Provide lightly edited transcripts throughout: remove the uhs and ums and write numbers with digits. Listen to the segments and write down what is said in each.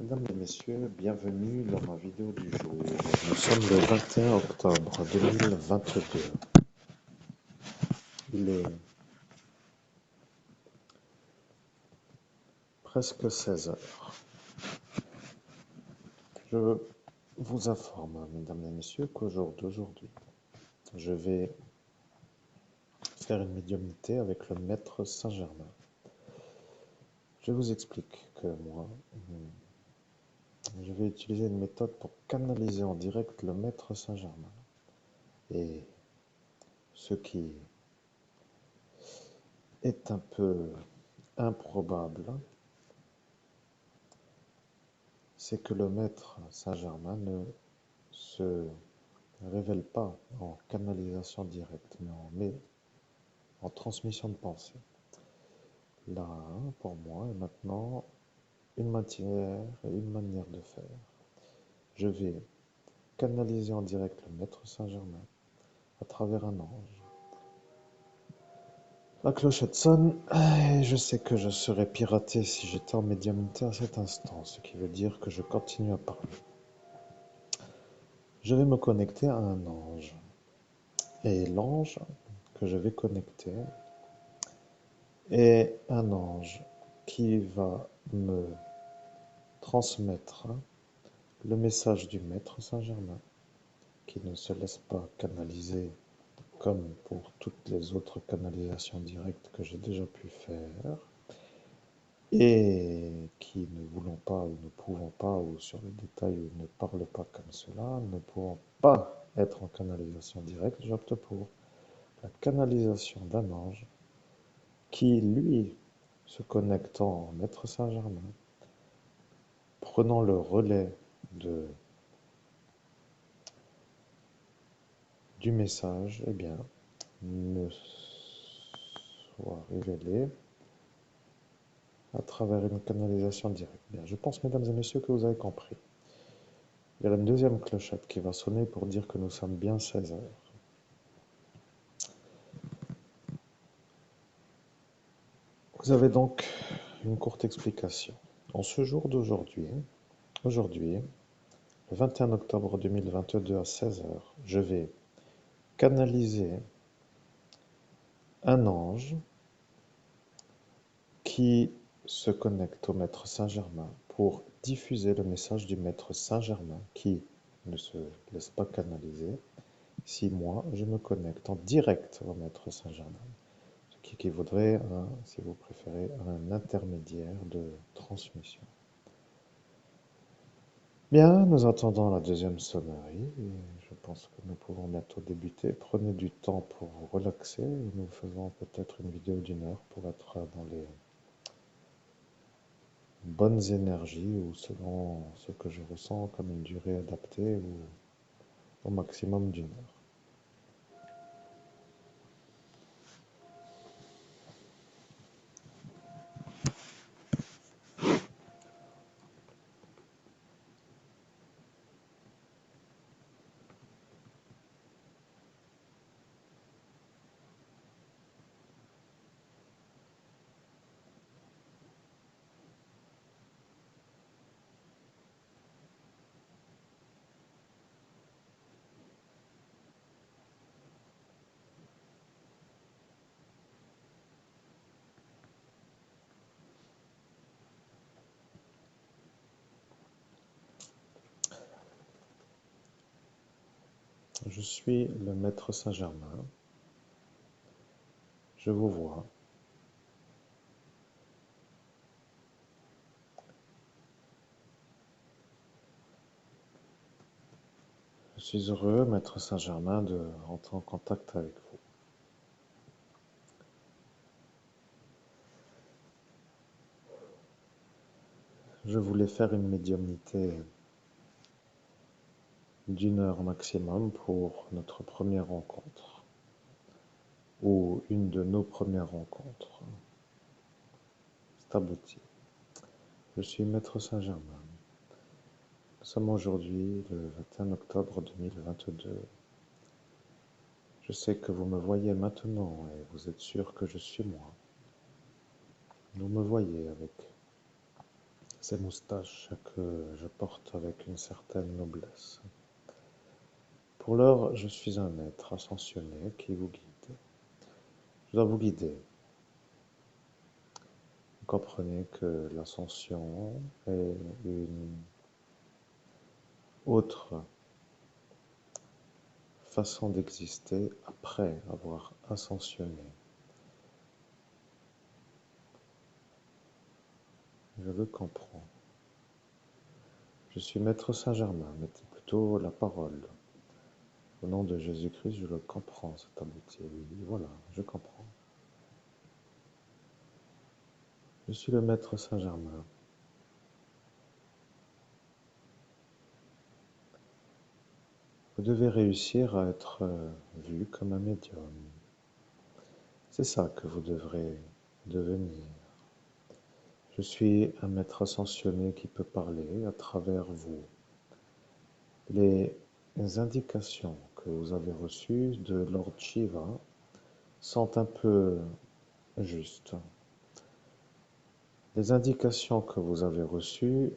Mesdames et messieurs, bienvenue dans ma vidéo du jour. Nous sommes le 21 octobre 2022. Il est presque 16 heures. Je vous informe, mesdames et messieurs, qu'au jour d'aujourd'hui, je vais faire une médiumnité avec le maître Saint-Germain. Je vous explique que moi, je vais utiliser une méthode pour canaliser en direct le maître Saint-Germain. Et ce qui est un peu improbable, c'est que le maître Saint-Germain ne se révèle pas en canalisation directe, mais en transmission de pensée. Là, pour moi, est maintenant une matière et une manière de faire. Je vais canaliser en direct le maître Saint-Germain à travers un ange. La clochette sonne et je sais que je serais piraté si j'étais en médiumnité à cet instant, ce qui veut dire que je continue à parler. Je vais me connecter à un ange. Et l'ange que je vais connecter est un ange qui va me transmettre le message du maître Saint-Germain, qui ne se laisse pas canaliser comme pour toutes les autres canalisations directes que j'ai déjà pu faire, et qui ne voulons pas ou ne pouvons pas, ou sur les détails où ne parle pas comme cela, ne pouvons pas être en canalisation directe, j'opte pour la canalisation d'un ange qui, lui, se connectant au maître Saint-Germain, prenant le relais du message, eh bien, me soit révélé à travers une canalisation directe. Bien, je pense, mesdames et messieurs, que vous avez compris. Il y a une deuxième clochette qui va sonner pour dire que nous sommes bien 16 heures. Vous avez donc une courte explication. En ce jour d'aujourd'hui, le 21 octobre 2022 à 16 heures, je vais canaliser un ange qui se connecte au maître Saint-Germain pour diffuser le message du maître Saint-Germain qui ne se laisse pas canaliser si moi je me connecte en direct au maître Saint-Germain, ce qui équivaudrait à, si vous préférez, à un intermédiaire de transmission. Bien, nous attendons la deuxième sonnerie et je pense que nous pouvons bientôt débuter. Prenez du temps pour vous relaxer et nous faisons peut-être une vidéo d'1 heure pour être dans les bonnes énergies ou selon ce que je ressens comme une durée adaptée ou au maximum d'1 heure. Je suis le maître Saint-Germain. Je vous vois. Je suis heureux, maître Saint-Germain, de rentrer en contact avec vous. Je voulais faire une médiumnité d'1 heure maximum pour notre première rencontre, ou une de nos premières rencontres. C'est abouti. Je suis maître Saint-Germain. Nous sommes aujourd'hui le 21 octobre 2022. Je sais que vous me voyez maintenant et vous êtes sûr que je suis moi. Vous me voyez avec ces moustaches que je porte avec une certaine noblesse. Pour l'heure, je suis un être ascensionné qui vous guide. Je dois vous guider. Vous comprenez que l'ascension est une autre façon d'exister après avoir ascensionné. Je le comprends. Je suis Maître Saint-Germain, mettez plutôt la parole. Au nom de Jésus-Christ, je le comprends, cet abouti. Oui, voilà, je comprends. Je suis le Maître Saint-Germain. Vous devez réussir à être vu comme un médium. C'est ça que vous devrez devenir. Je suis un maître ascensionné qui peut parler à travers vous. Les indications que vous avez reçues de Lord Shiva sont un peu justes. Les indications que vous avez reçues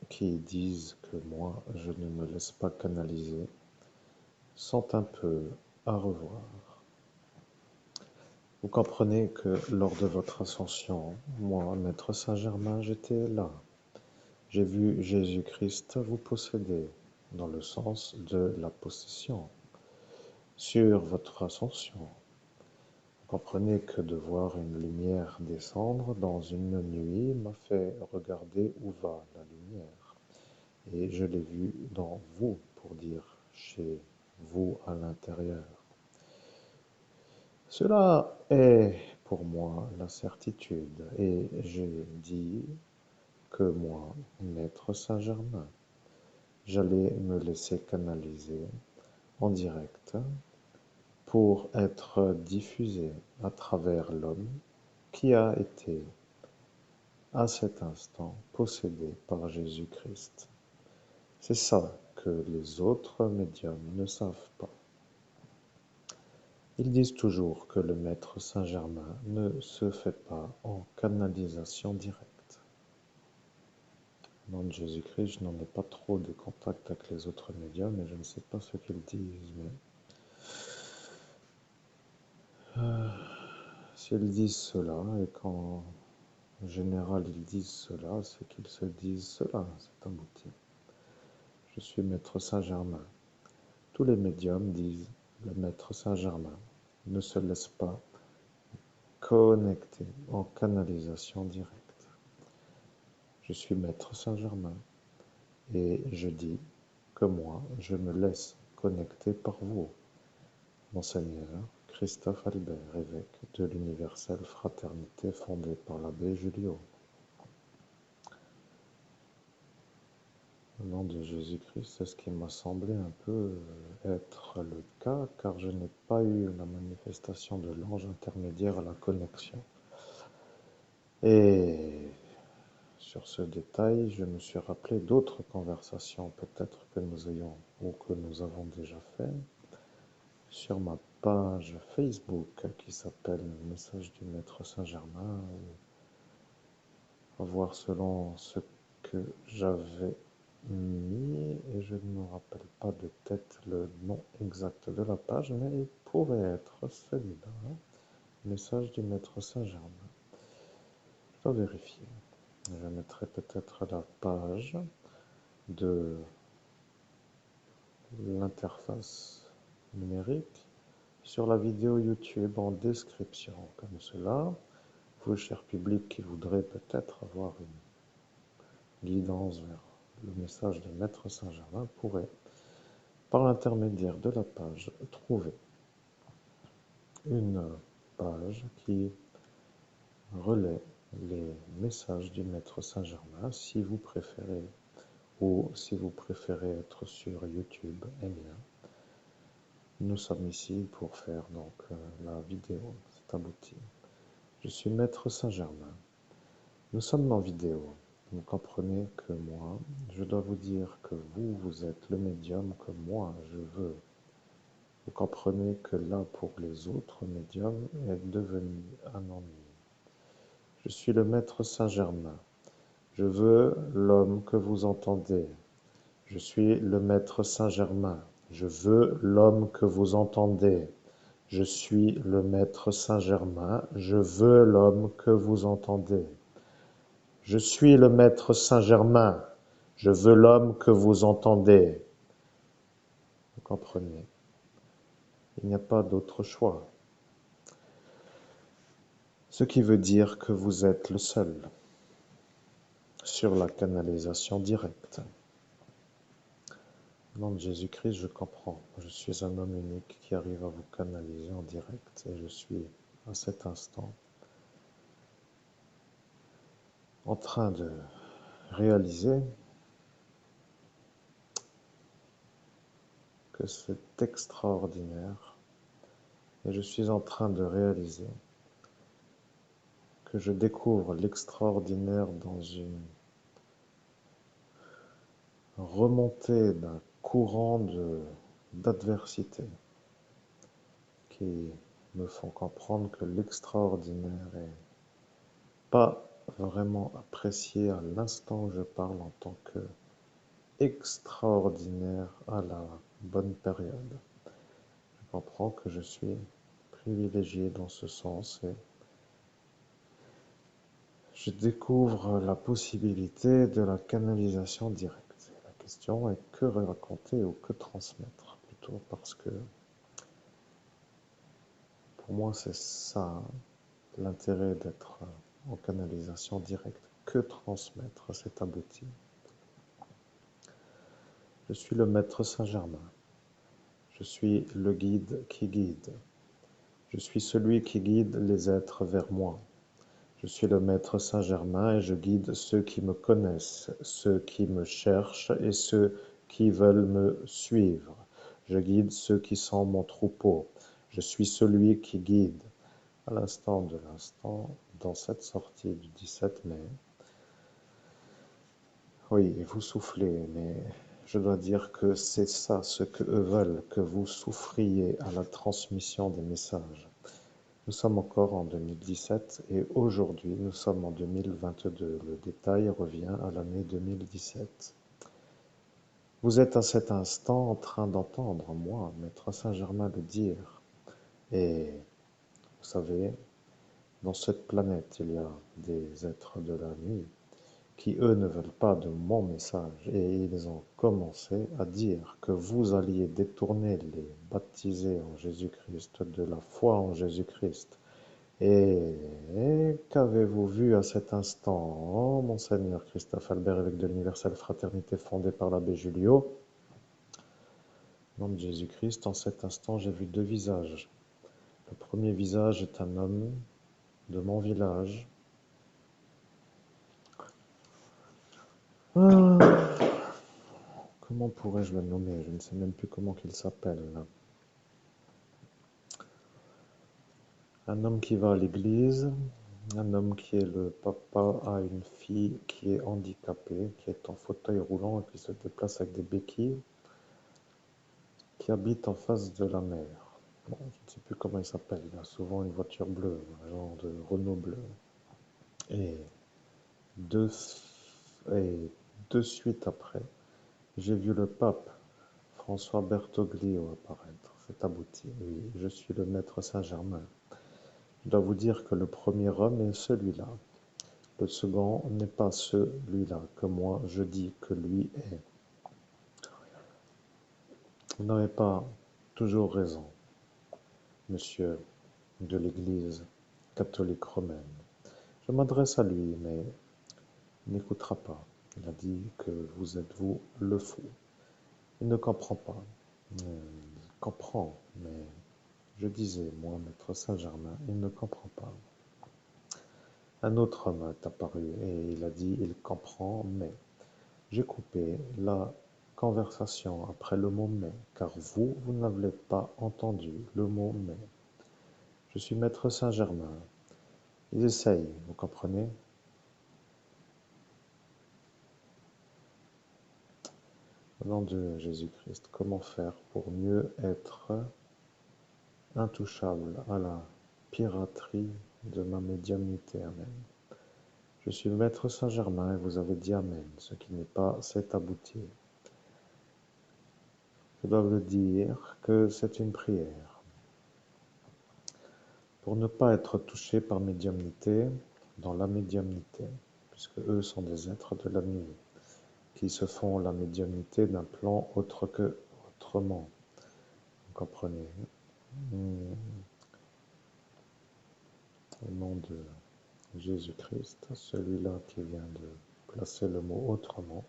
qui disent que moi je ne me laisse pas canaliser sont un peu à revoir. Vous comprenez que lors de votre ascension, moi, Maître Saint-Germain, j'étais là. J'ai vu Jésus-Christ vous posséder, dans le sens de la possession, sur votre ascension. Vous comprenez que de voir une lumière descendre dans une nuit m'a fait regarder où va la lumière. Et je l'ai vue dans vous, pour dire chez vous à l'intérieur. Cela est pour moi la certitude, et j'ai dit que moi, Maître Saint-Germain, j'allais me laisser canaliser en direct pour être diffusé à travers l'homme qui a été à cet instant possédé par Jésus-Christ. C'est ça que les autres médiums ne savent pas. Ils disent toujours que le Maître Saint-Germain ne se fait pas en canalisation directe. Au nom de Jésus-Christ, je n'en ai pas trop de contact avec les autres médiums et je ne sais pas ce qu'ils disent, mais s'ils disent cela et qu'en général ils disent cela, c'est qu'ils se disent cela, c'est abouti. Je suis Maître Saint-Germain. Tous les médiums disent le Maître Saint-Germain ne se laisse pas connecter en canalisation directe. Je suis Maître Saint-Germain et je dis que moi, je me laisse connecter par vous, Monseigneur Christophe Albert, évêque de l'Universelle Fraternité fondée par l'abbé Julio. Au nom de Jésus-Christ, c'est ce qui m'a semblé un peu être le cas, car je n'ai pas eu la manifestation de l'ange intermédiaire à la connexion. Et sur ce détail, je me suis rappelé d'autres conversations, peut-être que nous ayons ou que nous avons déjà fait, sur ma page Facebook qui s'appelle Message du Maître Saint-Germain, à voir selon ce que j'avais mis, et je ne me rappelle pas de tête le nom exact de la page, mais il pourrait être celui-là, hein. Message du Maître Saint-Germain. Je dois vérifier. Je mettrai peut-être la page de l'interface numérique sur la vidéo YouTube en description. Comme cela, vous, cher public, qui voudrez peut-être avoir une guidance vers le message de Maître Saint-Germain, pourrez, par l'intermédiaire de la page, trouver une page qui relaie les messages du Maître Saint-Germain, si vous préférez, ou si vous préférez être sur YouTube, eh bien, nous sommes ici pour faire donc la vidéo, c'est abouti. Je suis Maître Saint-Germain. Nous sommes en vidéo. Vous comprenez que moi, je dois vous dire que vous, vous êtes le médium que moi, je veux. Vous comprenez que là, pour les autres médiums, est devenu un ennui. Je suis le Maître Saint-Germain. Je veux l'homme que vous entendez. Je suis le maître Saint-Germain. Je veux l'homme que vous entendez. Je suis le maître Saint-Germain. Je veux l'homme que vous entendez. Je suis le maître Saint-Germain. Je veux l'homme que vous entendez. Vous comprenez? Il n'y a pas d'autre choix. Ce qui veut dire que vous êtes le seul sur la canalisation directe. Au nom de Jésus-Christ, je comprends. Je suis un homme unique qui arrive à vous canaliser en direct et je suis à cet instant en train de réaliser que c'est extraordinaire et je suis en train de réaliser que je découvre l'extraordinaire dans une remontée d'un courant d'adversité qui me font comprendre que l'extraordinaire est pas vraiment apprécié à l'instant où je parle en tant que extraordinaire à la bonne période. Je comprends que je suis privilégié dans ce sens et je découvre la possibilité de la canalisation directe. La question est que raconter ou que transmettre plutôt parce que pour moi c'est ça l'intérêt d'être en canalisation directe. Que transmettre, c'est abouti. Je suis le maître Saint-Germain. Je suis le guide qui guide. Je suis celui qui guide les êtres vers moi. Je suis le maître Saint-Germain et je guide ceux qui me connaissent, ceux qui me cherchent et ceux qui veulent me suivre. Je guide ceux qui sont mon troupeau. Je suis celui qui guide. À l'instant de l'instant, dans cette sortie du 17 mai, oui, vous soufflez, mais je dois dire que c'est ça ce que eux veulent, que vous souffriez à la transmission des messages. Nous sommes encore en 2017 et aujourd'hui nous sommes en 2022. Le détail revient à l'année 2017. Vous êtes à cet instant en train d'entendre moi, Maître Saint-Germain, le dire. Et vous savez, dans cette planète, il y a des êtres de la nuit qui, eux, ne veulent pas de mon message. Et ils ont commencé à dire que vous alliez détourner les baptisés en Jésus-Christ de la foi en Jésus-Christ. Et qu'avez-vous vu à cet instant, oh, Monseigneur Christophe Albert, évêque de l'Universelle Fraternité fondée par l'abbé Julio? Au nom de Jésus-Christ, en cet instant, j'ai vu deux visages. Le premier visage est un homme de mon village. Ah, comment pourrais-je le nommer? Je ne sais même plus comment il s'appelle. Un homme qui va à l'église, un homme qui est le papa à une fille qui est handicapée, qui est en fauteuil roulant et qui se déplace avec des béquilles, qui habite en face de la mer. Bon, je ne sais plus comment il s'appelle, il a souvent une voiture bleue, un genre de Renault bleu. Et de, et de suite après, j'ai vu le pape François Bertoglio apparaître. C'est abouti. Oui, je suis le maître Saint-Germain. Je dois vous dire que le premier homme est celui-là. Le second n'est pas celui-là que moi je dis que lui est. Vous n'avez pas toujours raison, monsieur de l'Église catholique romaine. Je m'adresse à lui, mais il n'écoutera pas. Il a dit que vous êtes vous le fou. Il ne comprend pas. Il comprend, mais je disais, moi, maître Saint-Germain, il ne comprend pas. Un autre homme est apparu et il a dit, il comprend, mais j'ai coupé la conversation après le mot mais, car vous n'avez pas entendu le mot mais. Je suis maître Saint-Germain. Ils essayent, vous comprenez? Au nom de Jésus-Christ, comment faire pour mieux être intouchable à la piraterie de ma médiumnité? Amen. Je suis le maître Saint-Germain et vous avez dit Amen. Ce qui n'est pas, c'est abouti. Je dois vous dire que c'est une prière. Pour ne pas être touché par médiumnité, dans la médiumnité, puisque eux sont des êtres de la nuit, qui se font la médiumnité d'un plan autre que autrement. Vous comprenez? Hmm, Au nom de Jésus-Christ, celui-là qui vient de placer le mot autrement,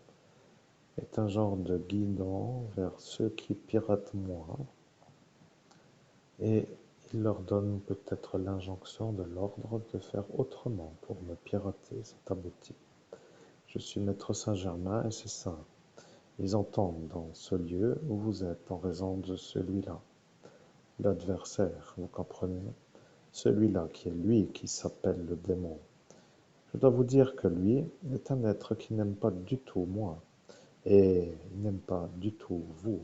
est un genre de guidant vers ceux qui piratent moins, et il leur donne peut-être l'injonction de l'ordre de faire autrement pour me pirater, c'est abouti. Je suis maître Saint-Germain et c'est saint. Ils entendent dans ce lieu où vous êtes en raison de celui-là, l'adversaire, vous comprenez? Celui-là qui est lui qui s'appelle le démon. Je dois vous dire que lui est un être qui n'aime pas du tout moi, et il n'aime pas du tout vous,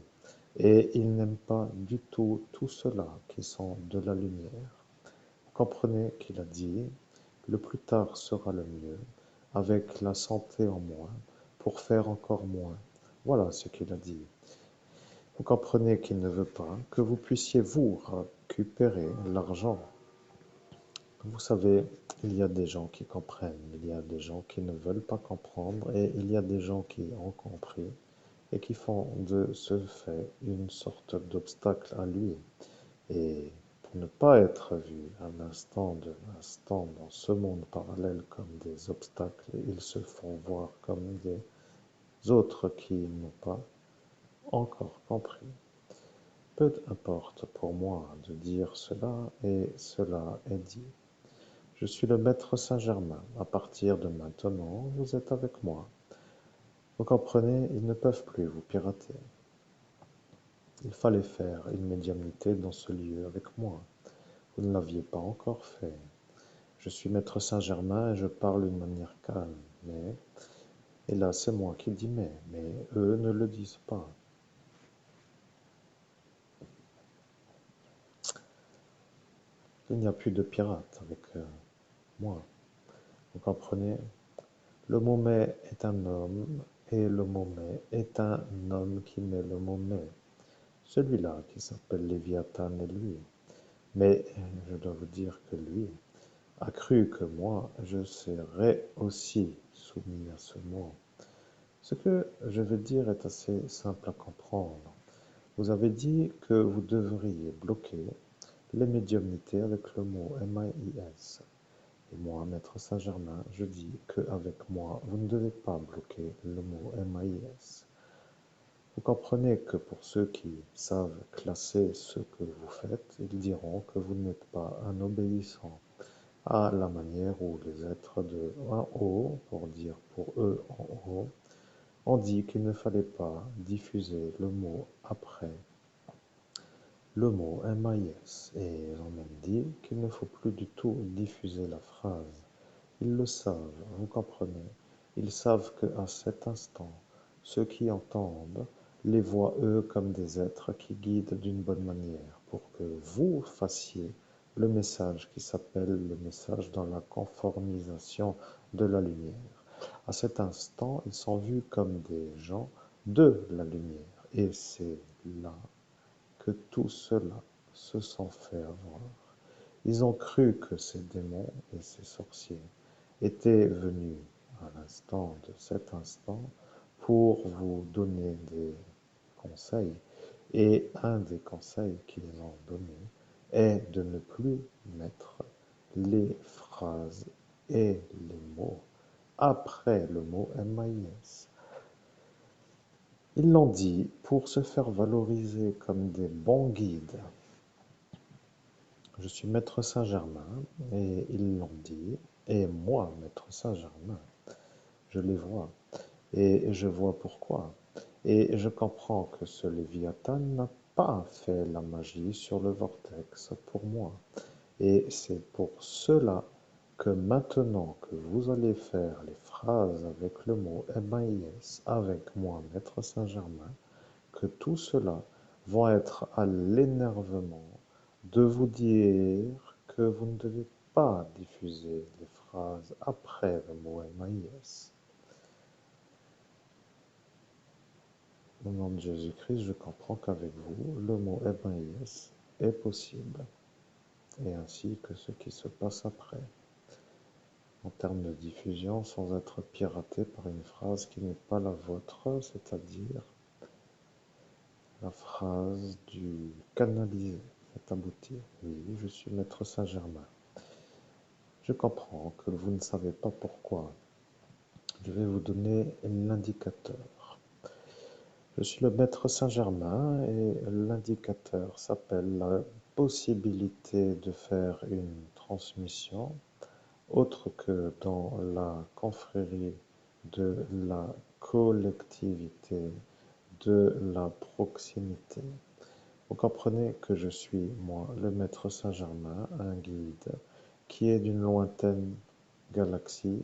et il n'aime pas du tout tous ceux-là qui sont de la lumière. Vous comprenez qu'il a dit, le plus tard sera le mieux, avec la santé en moins, pour faire encore moins. Voilà ce qu'il a dit. Vous comprenez qu'il ne veut pas que vous puissiez vous récupérer l'argent. Vous savez, il y a des gens qui comprennent, il y a des gens qui ne veulent pas comprendre, et il y a des gens qui ont compris et qui font de ce fait une sorte d'obstacle à lui. Et pour ne pas être vus un instant de l'instant dans ce monde parallèle comme des obstacles, ils se font voir comme des autres qui n'ont pas encore compris. Peu importe pour moi de dire cela, et cela est dit. Je suis le maître Saint-Germain. À partir de maintenant, vous êtes avec moi. Vous comprenez, ils ne peuvent plus vous pirater. Il fallait faire une médiumnité dans ce lieu avec moi. Vous ne l'aviez pas encore fait. Je suis maître Saint-Germain et je parle d'une manière calme. Mais, et là c'est moi qui dis mais eux ne le disent pas. Il n'y a plus de pirates avec moi. Vous comprenez? Le Mahomet est un homme et le Mahomet est un homme qui met le Mahomet. Celui-là qui s'appelle Léviathan est lui. Mais je dois vous dire que lui a cru que moi, je serais aussi soumis à ce mot. Ce que je vais dire est assez simple à comprendre. Vous avez dit que vous devriez bloquer les médiumnités avec le mot MIS. Et moi, Maître Saint-Germain, je dis qu'avec moi, vous ne devez pas bloquer le mot MIS. Vous comprenez que pour ceux qui savent classer ce que vous faites, ils diront que vous n'êtes pas un obéissant à la manière où les êtres de en haut, pour dire pour eux en haut, ont dit qu'il ne fallait pas diffuser le mot après le mot MIS, et ils ont même dit qu'il ne faut plus du tout diffuser la phrase. Ils le savent, vous comprenez. Ils savent qu'à cet instant, ceux qui entendent les voient eux comme des êtres qui guident d'une bonne manière pour que vous fassiez le message qui s'appelle le message dans la conformisation de la lumière. À cet instant, ils sont vus comme des gens de la lumière. Et c'est là que tout cela se sont fait avoir. Ils ont cru que ces démons et ces sorciers étaient venus à l'instant de cet instant pour vous donner des conseils. Et un des conseils qu'ils ont donné est de ne plus mettre les phrases et les mots après le mot MIS. Ils l'ont dit pour se faire valoriser comme des bons guides. Je suis maître Saint-Germain et ils l'ont dit. Et moi, maître Saint-Germain, je les vois. Et je vois pourquoi. Et je comprends que ce Léviathan n'a pas fait la magie sur le vortex pour moi. Et c'est pour cela que maintenant que vous allez faire les phrases avec le mot MIS avec moi, maître Saint-Germain, que tout cela vont être à l'énervement de vous dire que vous ne devez pas diffuser les phrase après le mot MAIS. Au nom de Jésus-Christ, je comprends qu'avec vous, le mot MAIS est possible, et ainsi que ce qui se passe après, en termes de diffusion, sans être piraté par une phrase qui n'est pas la vôtre, c'est-à-dire la phrase du canaliser, est aboutir. Oui, je suis Maître Saint-Germain. Je comprends que vous ne savez pas pourquoi. Je vais vous donner l'indicateur. Je suis le Maître Saint-Germain et l'indicateur s'appelle la possibilité de faire une transmission autre que dans la confrérie de la collectivité, de la proximité. Vous comprenez que je suis, moi, le Maître Saint-Germain, un guide qui est d'une lointaine galaxie,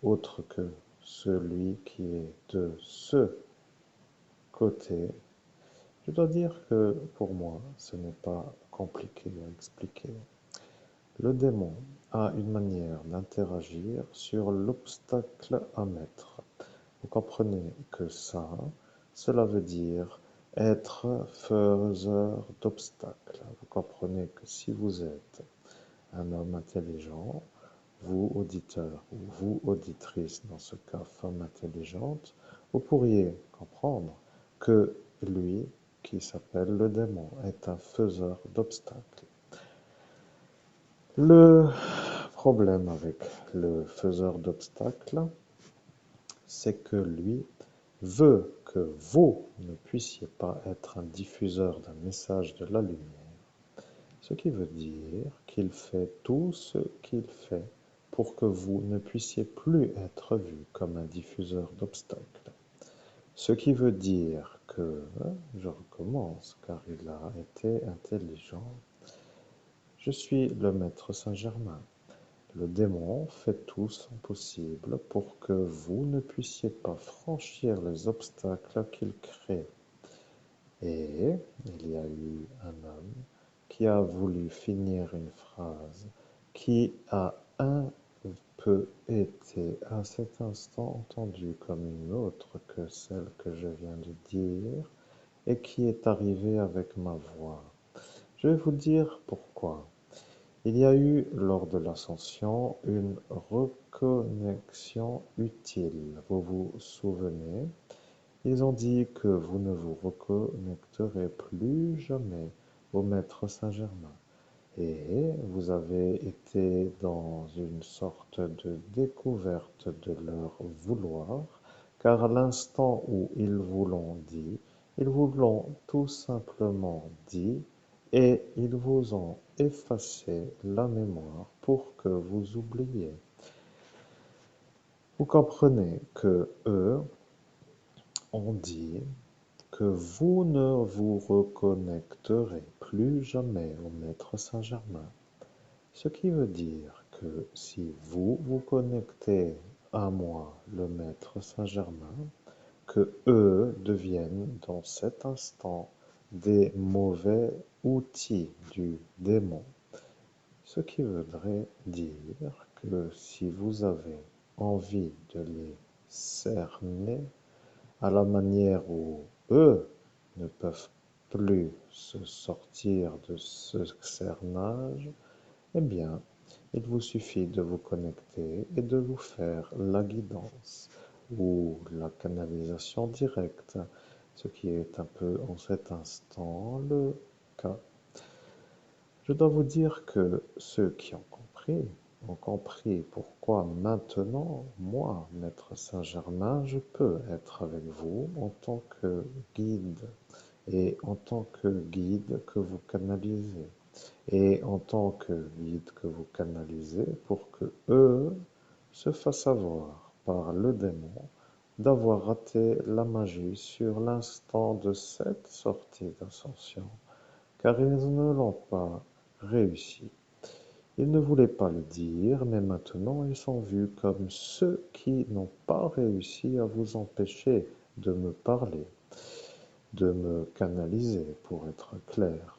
autre que celui qui est de ce côté. Je dois dire que pour moi, ce n'est pas compliqué à expliquer. Le démon a une manière d'interagir sur l'obstacle à mettre. Vous comprenez que ça, cela veut dire être faiseur d'obstacles. Vous comprenez que si vous êtes un homme intelligent, vous auditeur ou vous auditrice, dans ce cas femme intelligente, vous pourriez comprendre que lui, qui s'appelle le démon, est un faiseur d'obstacles. Le problème avec le faiseur d'obstacles, c'est que lui veut que vous ne puissiez pas être un diffuseur d'un message de la lumière, ce qui veut dire qu'il fait tout ce qu'il fait pour que vous ne puissiez plus être vu comme un diffuseur d'obstacles. Ce qui veut dire que, je recommence car il a été intelligent, je suis le Maître Saint-Germain. Le démon fait tout son possible pour que vous ne puissiez pas franchir les obstacles qu'il crée. Et il y a eu un homme qui a voulu finir une phrase qui a un peu été à cet instant entendue comme une autre que celle que je viens de dire et qui est arrivée avec ma voix. Je vais vous dire pourquoi. Il y a eu, lors de l'ascension, une reconnexion utile. Vous vous souvenez? Ils ont dit que vous ne vous reconnecterez plus jamais au Maître Saint-Germain. Et vous avez été dans une sorte de découverte de leur vouloir, car à l'instant où ils vous l'ont dit, ils vous l'ont tout simplement dit et ils vous ont effacé la mémoire pour que vous oubliez. Vous comprenez que eux ont dit que vous ne vous reconnecterez plus jamais au Maître Saint-Germain. Ce qui veut dire que si vous vous connectez à moi, le Maître Saint-Germain, que eux deviennent dans cet instant des mauvais outils du démon. Ce qui voudrait dire que si vous avez envie de les cerner à la manière où eux ne peuvent plus se sortir de ce cernage, eh bien, il vous suffit de vous connecter et de vous faire la guidance ou la canalisation directe, ce qui est un peu en cet instant le cas. Je dois vous dire que ceux qui ont compris pourquoi maintenant, moi, Maître Saint-Germain, je peux être avec vous en tant que guide et en tant que guide que vous canalisez et en tant que guide que vous canalisez pour que eux se fassent avoir par le démon d'avoir raté la magie sur l'instant de cette sortie d'ascension, car ils ne l'ont pas réussi. Ils ne voulaient pas le dire, mais maintenant ils sont vus comme ceux qui n'ont pas réussi à vous empêcher de me parler, de me canaliser, pour être clair.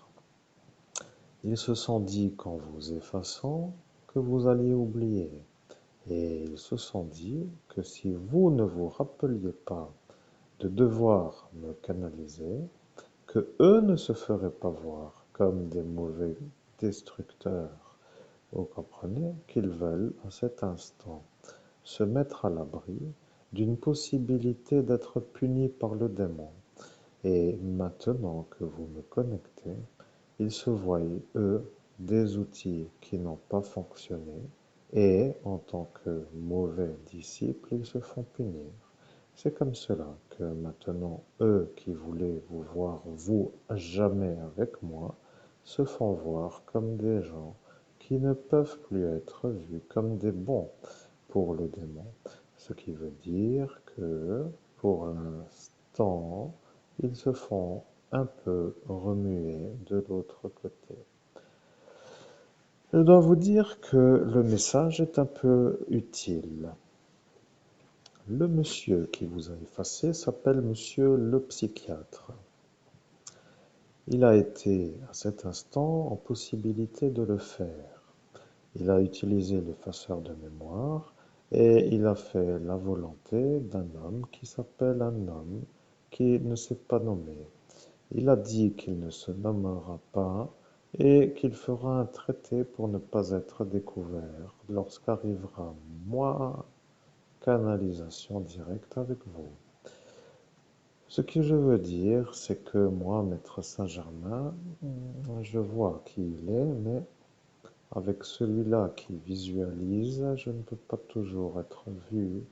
Ils se sont dit qu'en vous effaçant, que vous alliez oublier. Et ils se sont dit que si vous ne vous rappeliez pas de devoir me canaliser, que eux ne se feraient pas voir comme des mauvais destructeurs. Vous comprenez qu'ils veulent à cet instant se mettre à l'abri d'une possibilité d'être punis par le démon. Et maintenant que vous me connectez, ils se voient, eux, des outils qui n'ont pas fonctionné, et en tant que mauvais disciples, ils se font punir. C'est comme cela que maintenant, eux qui voulaient vous voir, vous, jamais avec moi, se font voir comme des gens qui ne peuvent plus être vus comme des bons pour le démon. Ce qui veut dire que, pour l'instant, ils se font un peu remuer de l'autre côté. Je dois vous dire que le message est un peu utile. Le monsieur qui vous a effacé s'appelle monsieur le psychiatre. Il a été à cet instant en possibilité de le faire. Il a utilisé l'effaceur de mémoire et il a fait la volonté d'un homme qui s'appelle un homme qui ne s'est pas nommé. Il a dit qu'il ne se nommera pas et qu'il fera un traité pour ne pas être découvert lorsqu'arrivera moi canalisation directe avec vous. Ce que je veux dire, c'est que moi, Maître Saint-Germain, je vois qui il est, mais avec celui-là qui visualise, je ne peux pas toujours être vu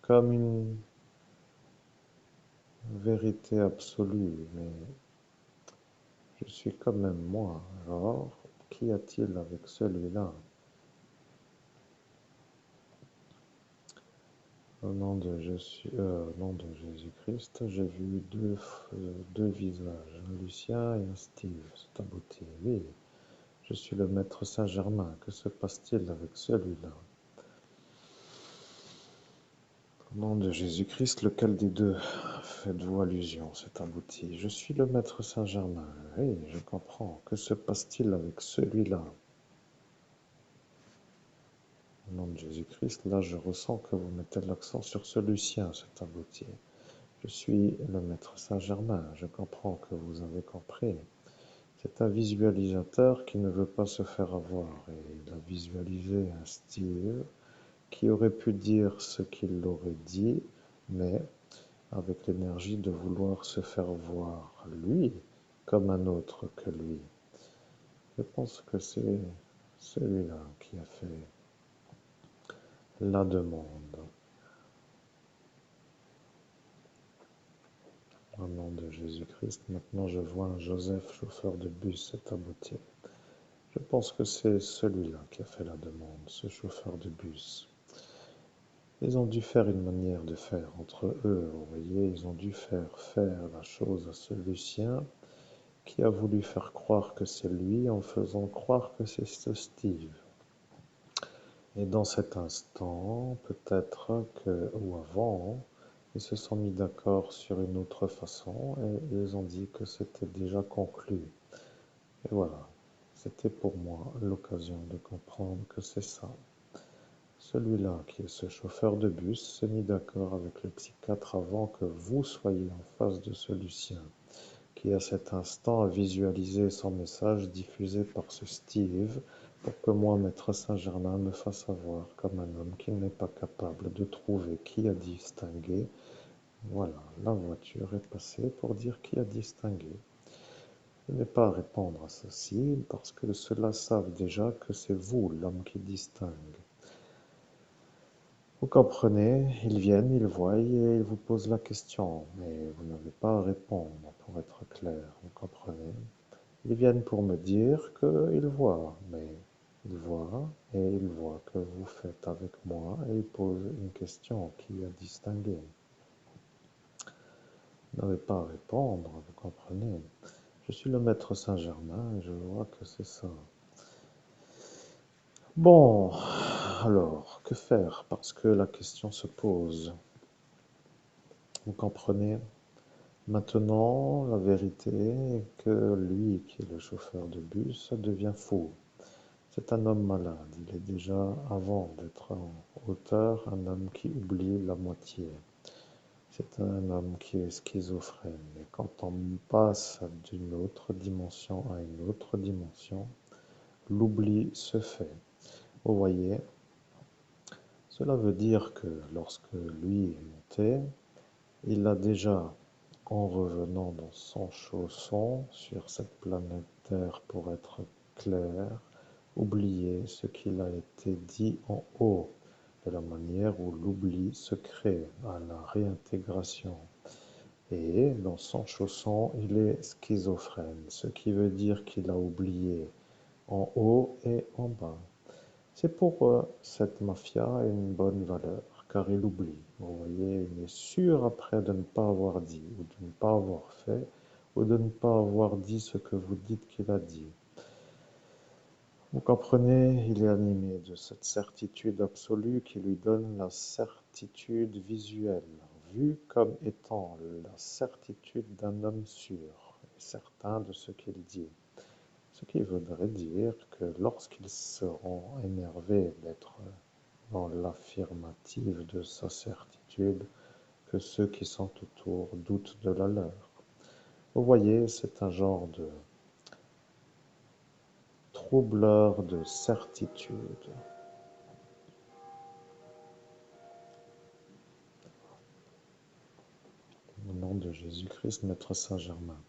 comme une vérité absolue, mais je suis quand même moi. Alors, qu'y a-t-il avec celui-là? Au nom de Jésus-Christ, j'ai vu deux visages, un Lucien et un Steve. C'est abouti. Oui, je suis le maître Saint-Germain. Que se passe-t-il avec celui-là? Au nom de Jésus-Christ, lequel des deux faites-vous allusion? C'est abouti. Je suis le maître Saint-Germain. Oui, je comprends. Que se passe-t-il avec celui-là? Au nom de Jésus-Christ, là, je ressens que vous mettez l'accent sur ce Lucien. C'est abouti. Je suis le maître Saint-Germain. Je comprends que vous avez compris. C'est un visualisateur qui ne veut pas se faire avoir. Et il a visualisé un Steve qui aurait pu dire ce qu'il aurait dit, mais avec l'énergie de vouloir se faire voir lui comme un autre que lui. Je pense que c'est celui-là qui a fait la demande. Au nom de Jésus-Christ, maintenant je vois un Joseph, chauffeur de bus, c'est abouti. Je pense que c'est celui-là qui a fait la demande, ce chauffeur de bus. Ils ont dû faire une manière de faire entre eux, vous voyez, ils ont dû faire la chose à ce Lucien qui a voulu faire croire que c'est lui en faisant croire que c'est ce Steve. Et dans cet instant, peut-être que, ou avant, ils se sont mis d'accord sur une autre façon et ils ont dit que c'était déjà conclu. Et voilà, c'était pour moi l'occasion de comprendre que c'est ça. Celui-là, qui est ce chauffeur de bus, s'est mis d'accord avec le psychiatre avant que vous soyez en face de ce Lucien, qui à cet instant a visualisé son message diffusé par ce Steve pour que moi, Maître Saint-Germain, me fasse avoir comme un homme qui n'est pas capable de trouver qui a distingué. Voilà, la voiture est passée pour dire qui a distingué. Je n'ai pas à répondre à ceci parce que ceux-là savent déjà que c'est vous l'homme qui distingue. Vous comprenez, ils viennent, ils voient et ils vous posent la question, mais vous n'avez pas à répondre pour être clair, vous comprenez. Ils viennent pour me dire qu'ils voient, mais ils voient et ils voient que vous faites avec moi et ils posent une question qui a distingué. Vous n'avez pas à répondre, vous comprenez. Je suis le maître Saint-Germain et je vois que c'est ça. Bon, alors, que faire? Parce que la question se pose. Vous comprenez? Maintenant, la vérité est que lui, qui est le chauffeur de bus, devient fou. C'est un homme malade. Il est déjà, avant d'être hauteur, un homme qui oublie la moitié. C'est un homme qui est schizophrène. Et quand on passe d'une autre dimension à une autre dimension, l'oubli se fait. Vous voyez, cela veut dire que lorsque lui est monté, il a déjà, en revenant dans son chausson sur cette planète Terre pour être clair, oublié ce qu'il a été dit en haut, de la manière où l'oubli se crée à la réintégration. Et dans son chausson, il est schizophrène, ce qui veut dire qu'il a oublié en haut et en bas. C'est pour cette mafia une bonne valeur, car il oublie. Vous voyez, il est sûr après de ne pas avoir dit, ou de ne pas avoir fait, ou de ne pas avoir dit ce que vous dites qu'il a dit. Vous comprenez, il est animé de cette certitude absolue qui lui donne la certitude visuelle, vue comme étant la certitude d'un homme sûr et certain de ce qu'il dit. Ce qui voudrait dire que lorsqu'ils seront énervés d'être dans l'affirmative de sa certitude, que ceux qui sont autour doutent de la leur. Vous voyez, c'est un genre de troubleur de certitude. Au nom de Jésus-Christ, Maître Saint-Germain.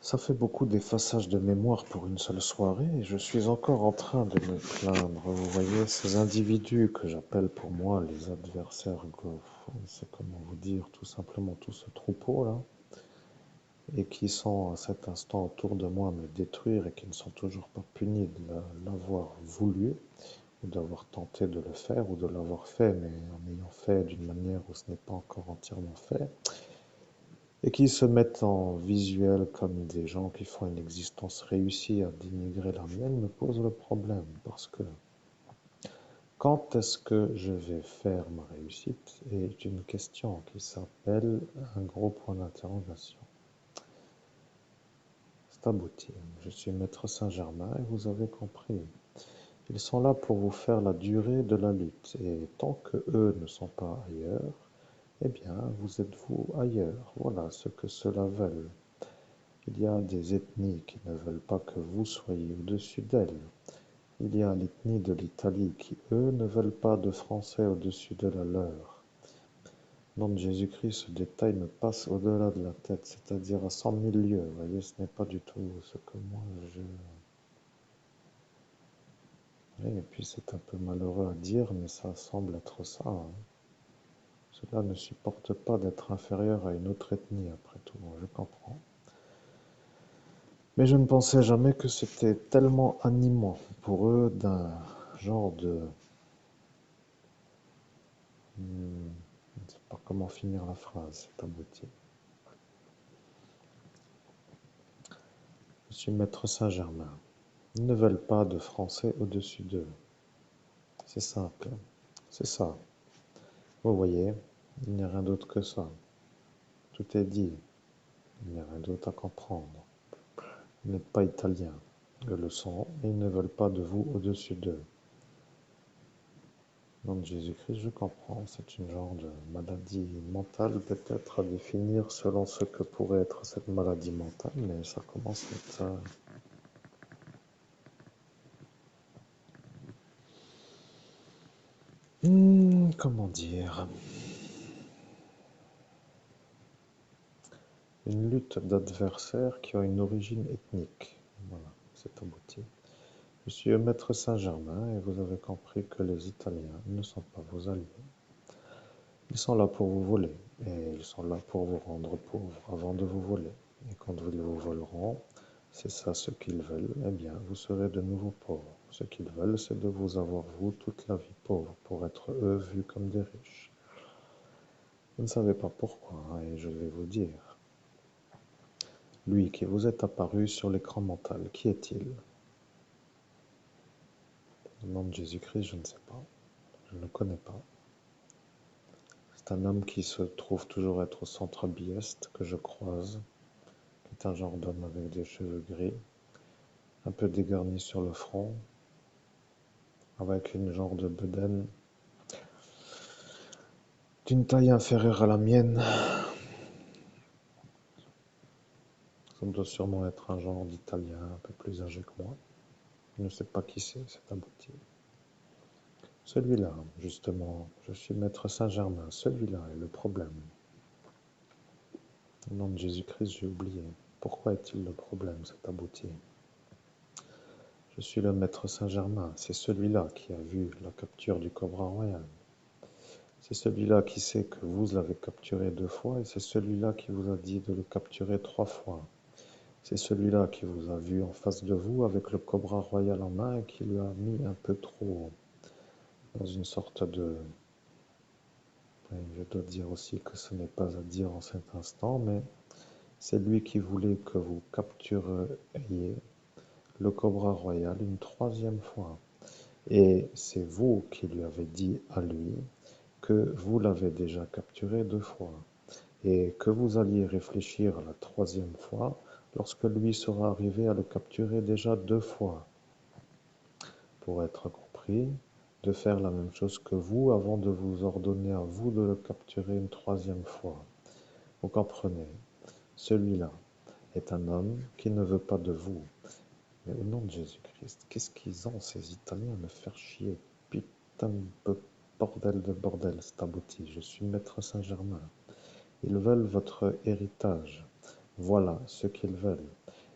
Ça fait beaucoup d'effaçage de mémoire pour une seule soirée et je suis encore en train de me plaindre. Vous voyez, ces individus que j'appelle pour moi les adversaires, je ne sais comment vous dire, tout simplement tout ce troupeau là, et qui sont à cet instant autour de moi à me détruire et qui ne sont toujours pas punis de l'avoir voulu, ou d'avoir tenté de le faire, ou de l'avoir fait, mais en ayant fait d'une manière où ce n'est pas encore entièrement fait, et qui se mettent en visuel comme des gens qui font une existence réussie à dénigrer la mienne, me pose le problème, parce que quand est-ce que je vais faire ma réussite est une question qui s'appelle un gros point d'interrogation. C'est abouti. Je suis Maître Saint-Germain et vous avez compris. Ils sont là pour vous faire la durée de la lutte. Et tant que eux ne sont pas ailleurs, eh bien, vous êtes vous ailleurs. Voilà ce que cela veut. Il y a des ethnies qui ne veulent pas que vous soyez au-dessus d'elles. Il y a l'ethnie de l'Italie qui, eux, ne veulent pas de Français au-dessus de la leur. Nom de Jésus-Christ, ce détail me passe au-delà de la tête, c'est-à-dire à 100 000 lieues. Vous voyez, ce n'est pas du tout ce que moi je... Et puis c'est un peu malheureux à dire, mais ça semble être ça, hein. Cela ne supporte pas d'être inférieur à une autre ethnie, après tout, je comprends. Mais je ne pensais jamais que c'était tellement animant pour eux d'un genre de... je ne sais pas comment finir la phrase, c'est abouti. Je suis Maître Saint-Germain. Ils ne veulent pas de Français au-dessus d'eux. C'est simple, c'est ça. Vous voyez, il n'y a rien d'autre que ça. Tout est dit, il n'y a rien d'autre à comprendre. Vous n'êtes pas italien. Eux le sont, et ils ne veulent pas de vous au-dessus d'eux. Nom de Jésus-Christ, je comprends, c'est une genre de maladie mentale peut-être à définir selon ce que pourrait être cette maladie mentale, mais ça commence à être... comment dire? Une lutte d'adversaires qui a une origine ethnique. Voilà, c'est abouti. Je suis le Maître Saint-Germain et vous avez compris que les Italiens ne sont pas vos alliés. Ils sont là pour vous voler et ils sont là pour vous rendre pauvre avant de vous voler. Et quand ils vous voleront, c'est ça ce qu'ils veulent, eh bien vous serez de nouveau pauvre. Ce qu'ils veulent, c'est de vous avoir vous toute la vie pauvre pour être eux vus comme des riches. Vous ne savez pas pourquoi, hein, et je vais vous dire. Lui qui vous est apparu sur l'écran mental, qui est-il? Au nom de Jésus-Christ, je ne sais pas. Je ne le connais pas. C'est un homme qui se trouve toujours être au centre Biest, que je croise, qui est un genre d'homme avec des cheveux gris, un peu dégarni sur le front, avec une genre de bedaine d'une taille inférieure à la mienne. Ça doit sûrement être un genre d'Italien un peu plus âgé que moi. Je ne sais pas qui c'est, cet abruti. Celui-là, justement, je suis maître Saint-Germain. Celui-là est le problème. Au nom de Jésus-Christ, j'ai oublié. Pourquoi est-il le problème, cet abruti? Je suis le maître Saint-Germain. C'est celui-là qui a vu la capture du Cobra Royal. C'est celui-là qui sait que vous l'avez capturé 2 fois et c'est celui-là qui vous a dit de le capturer 3 fois. C'est celui-là qui vous a vu en face de vous avec le Cobra Royal en main et qui lui a mis un peu trop dans une sorte de... Oui, je dois dire aussi que ce n'est pas à dire en cet instant, mais c'est lui qui voulait que vous capturiez le Cobra Royal une 3e fois. Et c'est vous qui lui avez dit à lui que vous l'avez déjà capturé 2 fois et que vous alliez réfléchir la 3e fois lorsque lui sera arrivé à le capturer déjà 2 fois, pour être compris, de faire la même chose que vous avant de vous ordonner à vous de le capturer une 3e fois. Vous comprenez? Celui-là est un homme qui ne veut pas de vous. Mais au nom de Jésus-Christ, qu'est-ce qu'ils ont, ces Italiens, à me faire chier? Putain de bordel de bordel, c'est abouti. Je suis maître Saint-Germain. Ils veulent votre héritage. Voilà ce qu'ils veulent.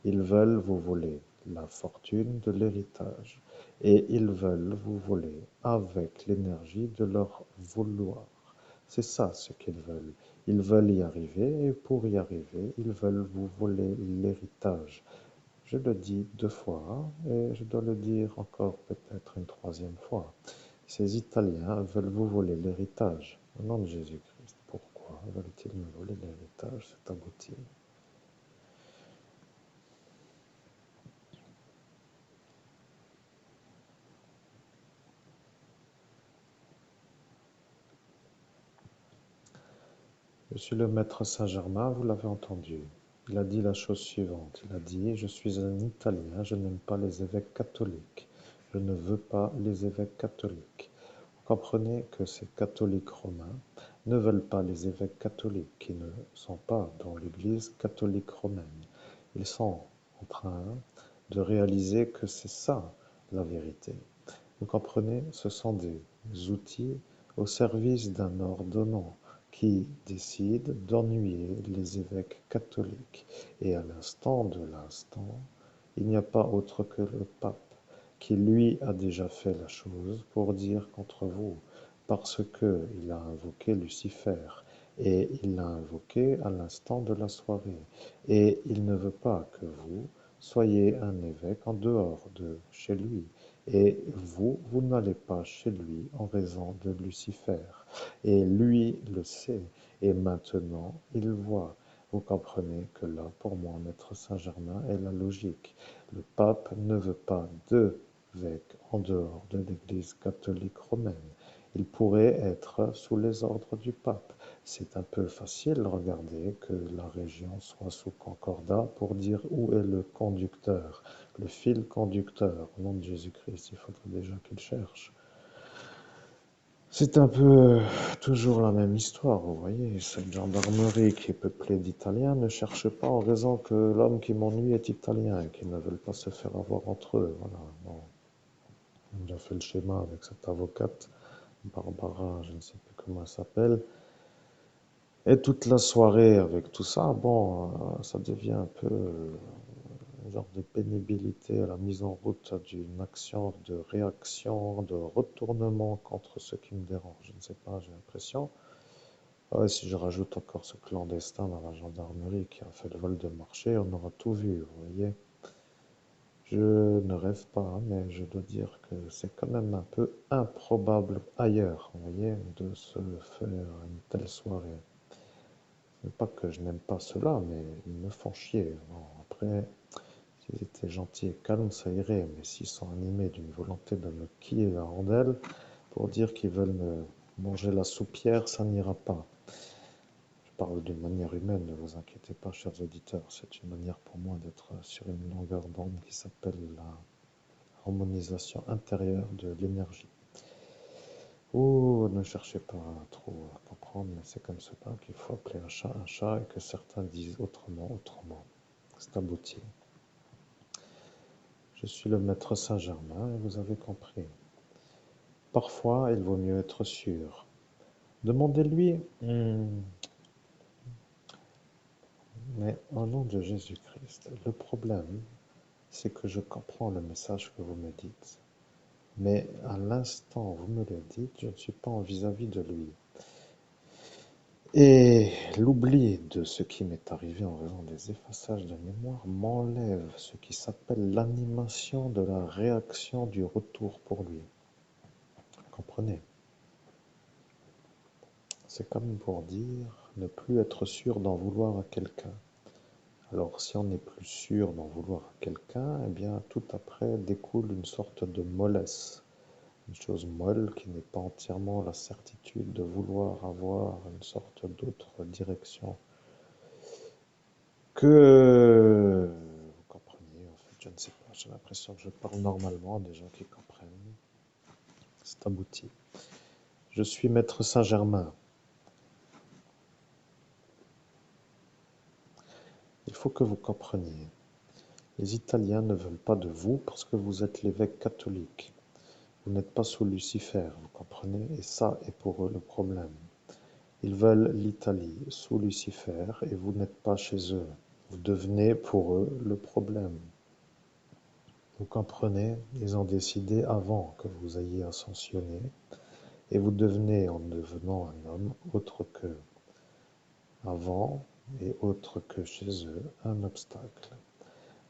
Ils veulent vous voler la fortune de l'héritage. Et ils veulent vous voler avec l'énergie de leur vouloir. C'est ça ce qu'ils veulent. Ils veulent y arriver et pour y arriver, ils veulent vous voler l'héritage. Je le dis 2 fois et je dois le dire encore peut-être une 3e fois. Ces Italiens veulent vous voler l'héritage. Au nom de Jésus-Christ, pourquoi veulent-ils me voler l'héritage? C'est abouti. Je suis le maître Saint-Germain, vous l'avez entendu. Il a dit la chose suivante. Il a dit, je suis un Italien, je n'aime pas les évêques catholiques. Je ne veux pas les évêques catholiques. Vous comprenez que ces catholiques romains ne veulent pas les évêques catholiques qui ne sont pas dans l'Église catholique romaine. Ils sont en train de réaliser que c'est ça la vérité. Vous comprenez, ce sont des outils au service d'un ordonnant qui décide d'ennuyer les évêques catholiques. Et à l'instant de l'instant, il n'y a pas autre que le pape qui lui a déjà fait la chose pour dire contre vous, parce qu'il a invoqué Lucifer, et il l'a invoqué à l'instant de la soirée, et il ne veut pas que vous soyez un évêque en dehors de chez lui, et vous, vous n'allez pas chez lui en raison de Lucifer, et lui le sait, et maintenant il voit. Vous comprenez que là, pour moi, Maître Saint-Germain est la logique. Le pape ne veut pas d'évêque en dehors de l'Église catholique romaine. Il pourrait être sous les ordres du pape. C'est un peu facile, regardez, que la région soit sous concordat pour dire où est le conducteur, le fil conducteur. Au nom de Jésus-Christ, il faudrait déjà qu'il cherche. C'est un peu toujours la même histoire, vous voyez. Cette gendarmerie qui est peuplée d'Italiens ne cherche pas en raison que l'homme qui m'ennuie est italien et qu'ils ne veulent pas se faire avoir entre eux. Voilà. Bon, on a déjà fait le schéma avec cette avocate, Barbara, je ne sais plus comment elle s'appelle. Et toute la soirée avec tout ça, bon, ça devient un peu un genre de pénibilité à la mise en route d'une action de réaction, de retournement contre ce qui me dérange. Je ne sais pas, j'ai l'impression. Ah ouais, si je rajoute encore ce clandestin dans la gendarmerie qui a fait le vol de marché, on aura tout vu, vous voyez. Je ne rêve pas, mais je dois dire que c'est quand même un peu improbable ailleurs, vous voyez, de se faire une telle soirée. Ce n'est pas que je n'aime pas cela, mais ils me font chier. Bon, après, s'ils étaient gentils et calmes, ça irait, mais s'ils sont animés d'une volonté de me quiller la rondelle pour dire qu'ils veulent me manger la soupière, ça n'ira pas. Je parle d'une manière humaine, ne vous inquiétez pas, chers auditeurs. C'est une manière pour moi d'être sur une longueur d'onde qui s'appelle harmonisation intérieure de l'énergie. Oh, ne cherchez pas trop à comprendre, mais c'est comme cela qu'il faut appeler un chat et que certains disent autrement, autrement. C'est abouti. Je suis le maître Saint-Germain et vous avez compris. Parfois, il vaut mieux être sûr. Demandez-lui, mais au nom de Jésus-Christ, le problème, c'est que je comprends le message que vous me dites. Mais à l'instant où vous me le dites, je ne suis pas en vis-à-vis de lui. Et l'oubli de ce qui m'est arrivé en raison des effaçages de mémoire m'enlève ce qui s'appelle l'animation de la réaction du retour pour lui. Vous comprenez? C'est comme pour dire ne plus être sûr d'en vouloir à quelqu'un. Alors si on n'est plus sûr d'en vouloir à quelqu'un, eh bien tout après découle une sorte de mollesse. Une chose molle qui n'est pas entièrement la certitude de vouloir avoir une sorte d'autre direction que vous compreniez. En fait, je ne sais pas, j'ai l'impression que je parle normalement à des gens qui comprennent. C'est abouti. Je suis maître Saint-Germain. Il faut que vous compreniez. Les Italiens ne veulent pas de vous parce que vous êtes l'évêque catholique. Vous n'êtes pas sous Lucifer, vous comprenez? Et ça est pour eux le problème. Ils veulent l'Italie sous Lucifer et vous n'êtes pas chez eux. Vous devenez pour eux le problème. Vous comprenez? Ils ont décidé avant que vous ayez ascensionné et vous devenez, en devenant un homme autre que avant et autre que chez eux, un obstacle.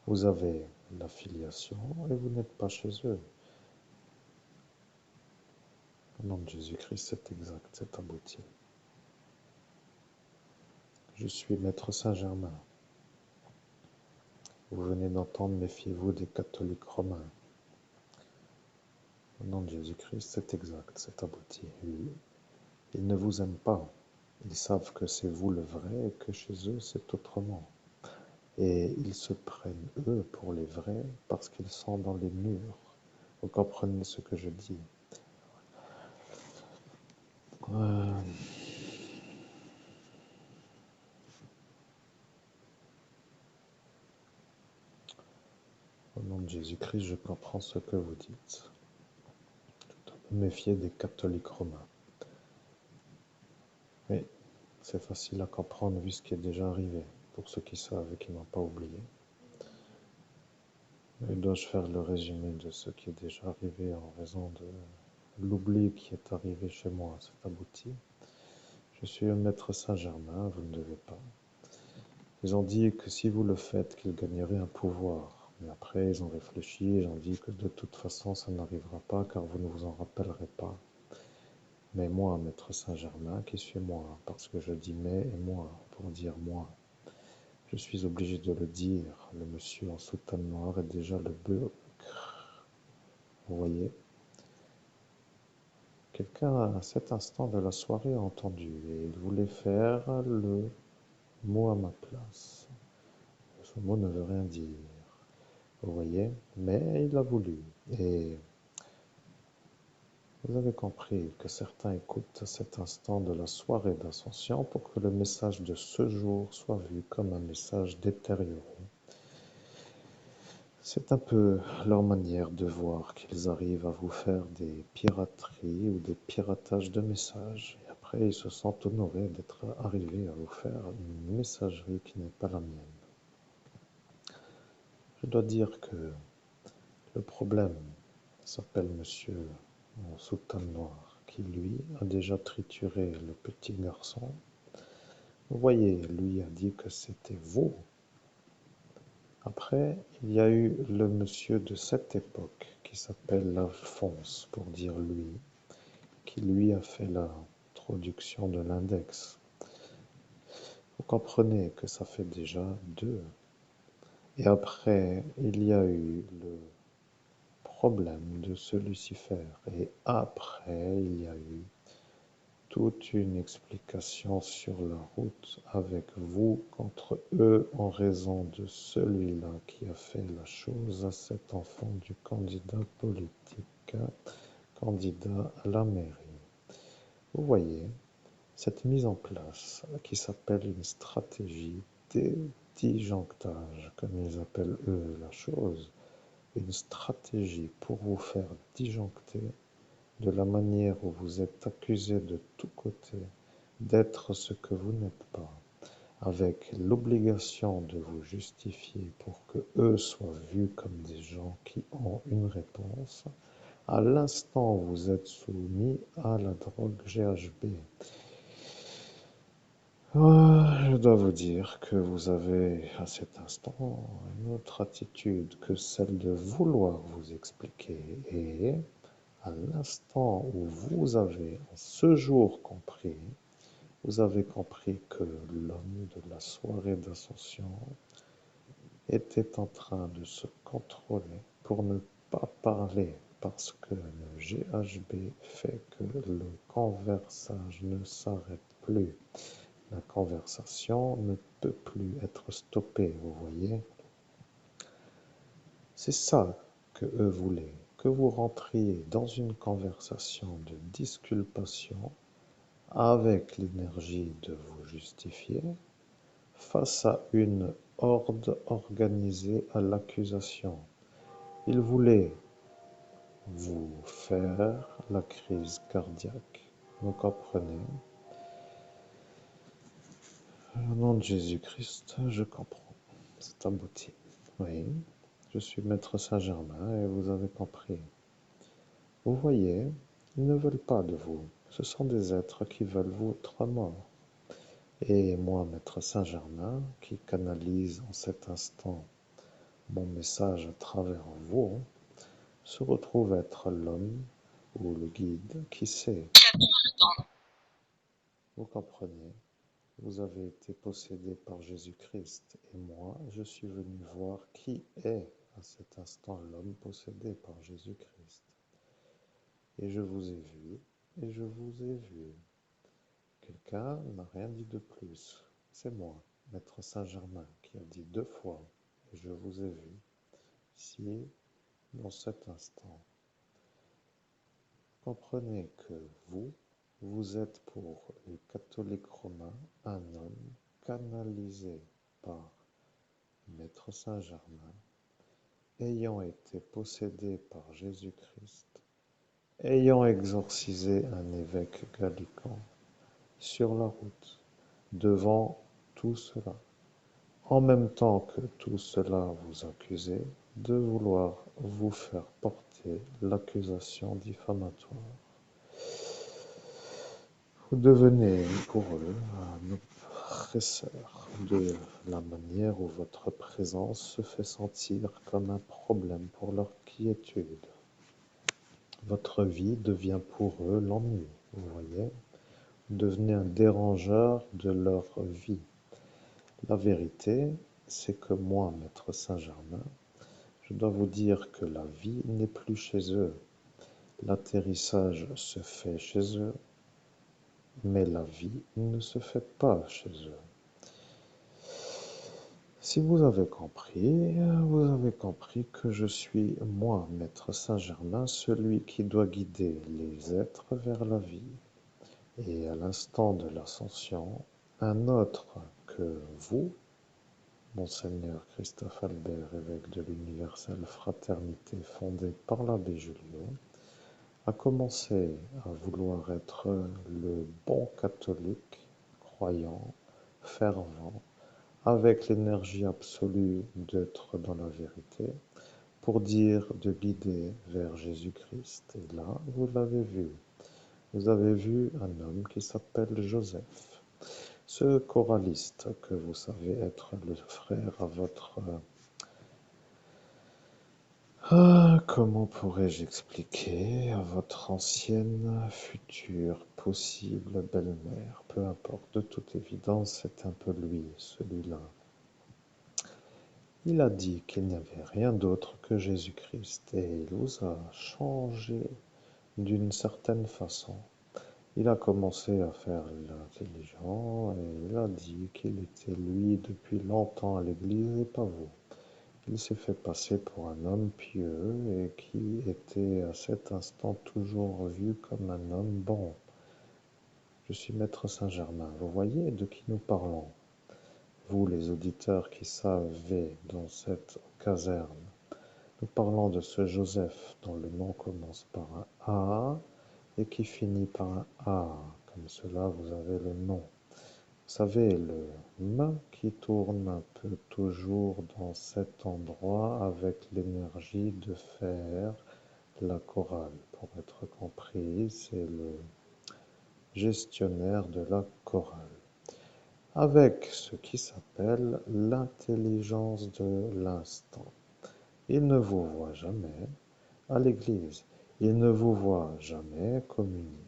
Vous avez la filiation et vous n'êtes pas chez eux. Au nom de Jésus-Christ, c'est exact, c'est abouti. Je suis maître Saint-Germain. Vous venez d'entendre, méfiez-vous des catholiques romains. Au nom de Jésus-Christ, c'est exact, c'est abouti. Oui. Ils ne vous aiment pas. Ils savent que c'est vous le vrai et que chez eux, c'est autrement. Et ils se prennent, eux, pour les vrais parce qu'ils sont dans les murs. Vous comprenez ce que je dis? Euh, Au nom de Jésus-Christ, je comprends ce que vous dites. Je dois me méfier des catholiques romains. Mais c'est facile à comprendre vu ce qui est déjà arrivé, pour ceux qui savent et qui n'ont pas oublié. Et dois-je faire le résumé de ce qui est déjà arrivé en raison de l'oubli qui est arrivé chez moi? C'est abouti. Je suis un maître Saint-Germain, vous ne devez pas. Ils ont dit que si vous le faites, qu'ils gagneraient un pouvoir. Mais après, ils ont réfléchi et ils ont dit que de toute façon, ça n'arrivera pas car vous ne vous en rappellerez pas. Mais moi, maître Saint-Germain, qui suis moi? Parce que je dis mais et moi, pour dire moi. Je suis obligé de le dire. Le monsieur en soutane noire est déjà le bœuf. Vous voyez? Quelqu'un à cet instant de la soirée a entendu et il voulait faire le mot à ma place. Ce mot ne veut rien dire. Vous voyez? Mais il a voulu. Et vous avez compris que certains écoutent à cet instant de la soirée d'ascension pour que le message de ce jour soit vu comme un message détérioré. C'est un peu leur manière de voir qu'ils arrivent à vous faire des pirateries ou des piratages de messages. Et après, ils se sentent honorés d'être arrivés à vous faire une messagerie qui n'est pas la mienne. Je dois dire que le problème s'appelle Monsieur en soutane noire, qui lui a déjà trituré le petit garçon. Vous voyez, lui a dit que c'était vous. Après, il y a eu le monsieur de cette époque qui s'appelle Alphonse, pour dire lui, qui lui a fait l'introduction de l'index. Vous comprenez que ça fait déjà deux. Et après, il y a eu le problème de ce Lucifer. Et après, il y a eu toute une explication sur la route avec vous contre eux en raison de celui-là qui a fait la chose à cet enfant du candidat politique, candidat à la mairie. Vous voyez, cette mise en place qui s'appelle une stratégie de disjonctage, comme ils appellent eux la chose, une stratégie pour vous faire disjoncter de la manière où vous êtes accusé de tous côtés d'être ce que vous n'êtes pas, avec l'obligation de vous justifier pour que eux soient vus comme des gens qui ont une réponse. À l'instant où vous êtes soumis à la drogue GHB, je dois vous dire que vous avez à cet instant une autre attitude que celle de vouloir vous expliquer et à l'instant où vous avez en ce jour compris, vous avez compris que l'homme de la soirée d'Ascension était en train de se contrôler pour ne pas parler parce que le GHB fait que le conversage ne s'arrête plus. La conversation ne peut plus être stoppée, vous voyez. C'est ça que eux voulaient, que vous rentriez dans une conversation de disculpation avec l'énergie de vous justifier face à une horde organisée à l'accusation. Ils voulaient vous faire la crise cardiaque. Vous comprenez? Au nom de Jésus-Christ, je comprends. C'est abouti. Oui, je suis Maître Saint-Germain et vous avez compris. Vous voyez, ils ne veulent pas de vous. Ce sont des êtres qui veulent votre mort. Et moi, Maître Saint-Germain, qui canalise en cet instant mon message à travers vous, se retrouve être l'homme ou le guide qui sait. Vous comprenez, vous avez été possédé par Jésus-Christ et moi, je suis venu voir qui est à cet instant l'homme possédé par Jésus-Christ. Et je vous ai vu, et je vous ai vu. Quelqu'un n'a rien dit de plus. C'est moi, Maître Saint-Germain, qui a dit 2 fois, et je vous ai vu, ici, dans cet instant. Comprenez que vous, vous êtes pour les catholiques romains un homme canalisé par Maître Saint-Germain, ayant été possédé par Jésus-Christ, ayant exorcisé un évêque gallican sur la route, devant tout cela, en même temps que tout cela vous accusait de vouloir vous faire porter l'accusation diffamatoire. Vous devenez pour eux un oppresseur de la manière où votre présence se fait sentir comme un problème pour leur quiétude. Votre vie devient pour eux l'ennui, vous voyez. Vous devenez un dérangeur de leur vie. La vérité, c'est que moi, Maître Saint-Germain, je dois vous dire que la vie n'est plus chez eux. L'atterrissage se fait chez eux, mais la vie ne se fait pas chez eux. Si vous avez compris que je suis, moi, Maître Saint-Germain, celui qui doit guider les êtres vers la vie. Et à l'instant de l'ascension, un autre que vous, Monseigneur Christophe Albert, évêque de l'Universelle Fraternité fondée par l'abbé Julio, a commencé à vouloir être le bon catholique, croyant, fervent, avec l'énergie absolue d'être dans la vérité, pour dire de guider vers Jésus-Christ. Et là, vous l'avez vu. Vous avez vu un homme qui s'appelle Joseph. Ce choraliste que vous savez être le frère à votre... comment pourrais-je expliquer à votre ancienne, future, possible belle-mère? Peu importe, de toute évidence, c'est un peu lui, celui-là. Il a dit qu'il n'y avait rien d'autre que Jésus-Christ et il vous a changé d'une certaine façon. Il a commencé à faire l'intelligent et il a dit qu'il était lui depuis longtemps à l'église et pas vous. Il s'est fait passer pour un homme pieux et qui était à cet instant toujours vu comme un homme bon. Je suis maître Saint-Germain. Vous voyez de qui nous parlons? Vous, les auditeurs qui savez dans cette caserne. Nous parlons de ce Joseph dont le nom commence par un A et qui finit par un A. Comme cela, vous avez le nom. Vous savez, le M qui tourne un peu toujours dans cet endroit avec l'énergie de faire la chorale. Pour être compris, c'est le gestionnaire de la chorale. Avec ce qui s'appelle l'intelligence de l'instant. Il ne vous voit jamais à l'église. Il ne vous voit jamais communier.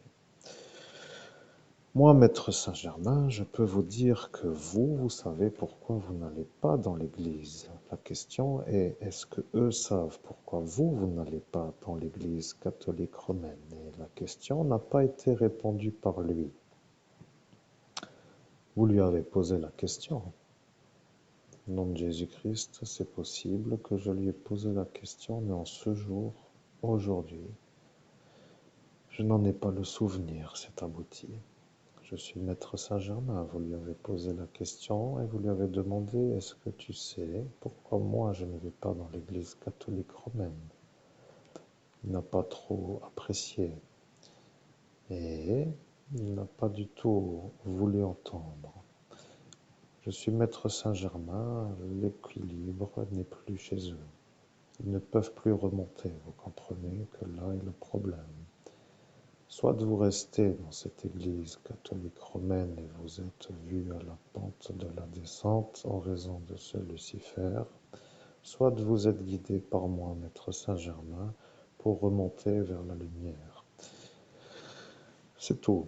Moi, maître Saint-Germain, je peux vous dire que vous savez pourquoi vous n'allez pas dans l'église. La question est, est-ce que eux savent pourquoi vous n'allez pas dans l'église catholique romaine? Et la question n'a pas été répondue par lui. Vous lui avez posé la question. Au nom de Jésus-Christ, c'est possible que je lui ai posé la question, mais en ce jour, aujourd'hui, je n'en ai pas le souvenir, c'est abouti. Je suis maître Saint-Germain, vous lui avez posé la question et vous lui avez demandé, est-ce que tu sais pourquoi moi je ne vais pas dans l'église catholique romaine? Il n'a pas trop apprécié et il n'a pas du tout voulu entendre. Je suis maître Saint-Germain, l'équilibre n'est plus chez eux. Ils ne peuvent plus remonter, vous comprenez que là est le problème. Soit vous restez dans cette église catholique romaine et vous êtes vu à la pente de la descente en raison de ce Lucifer, soit vous êtes guidé par moi, maître Saint-Germain, pour remonter vers la lumière. C'est tout.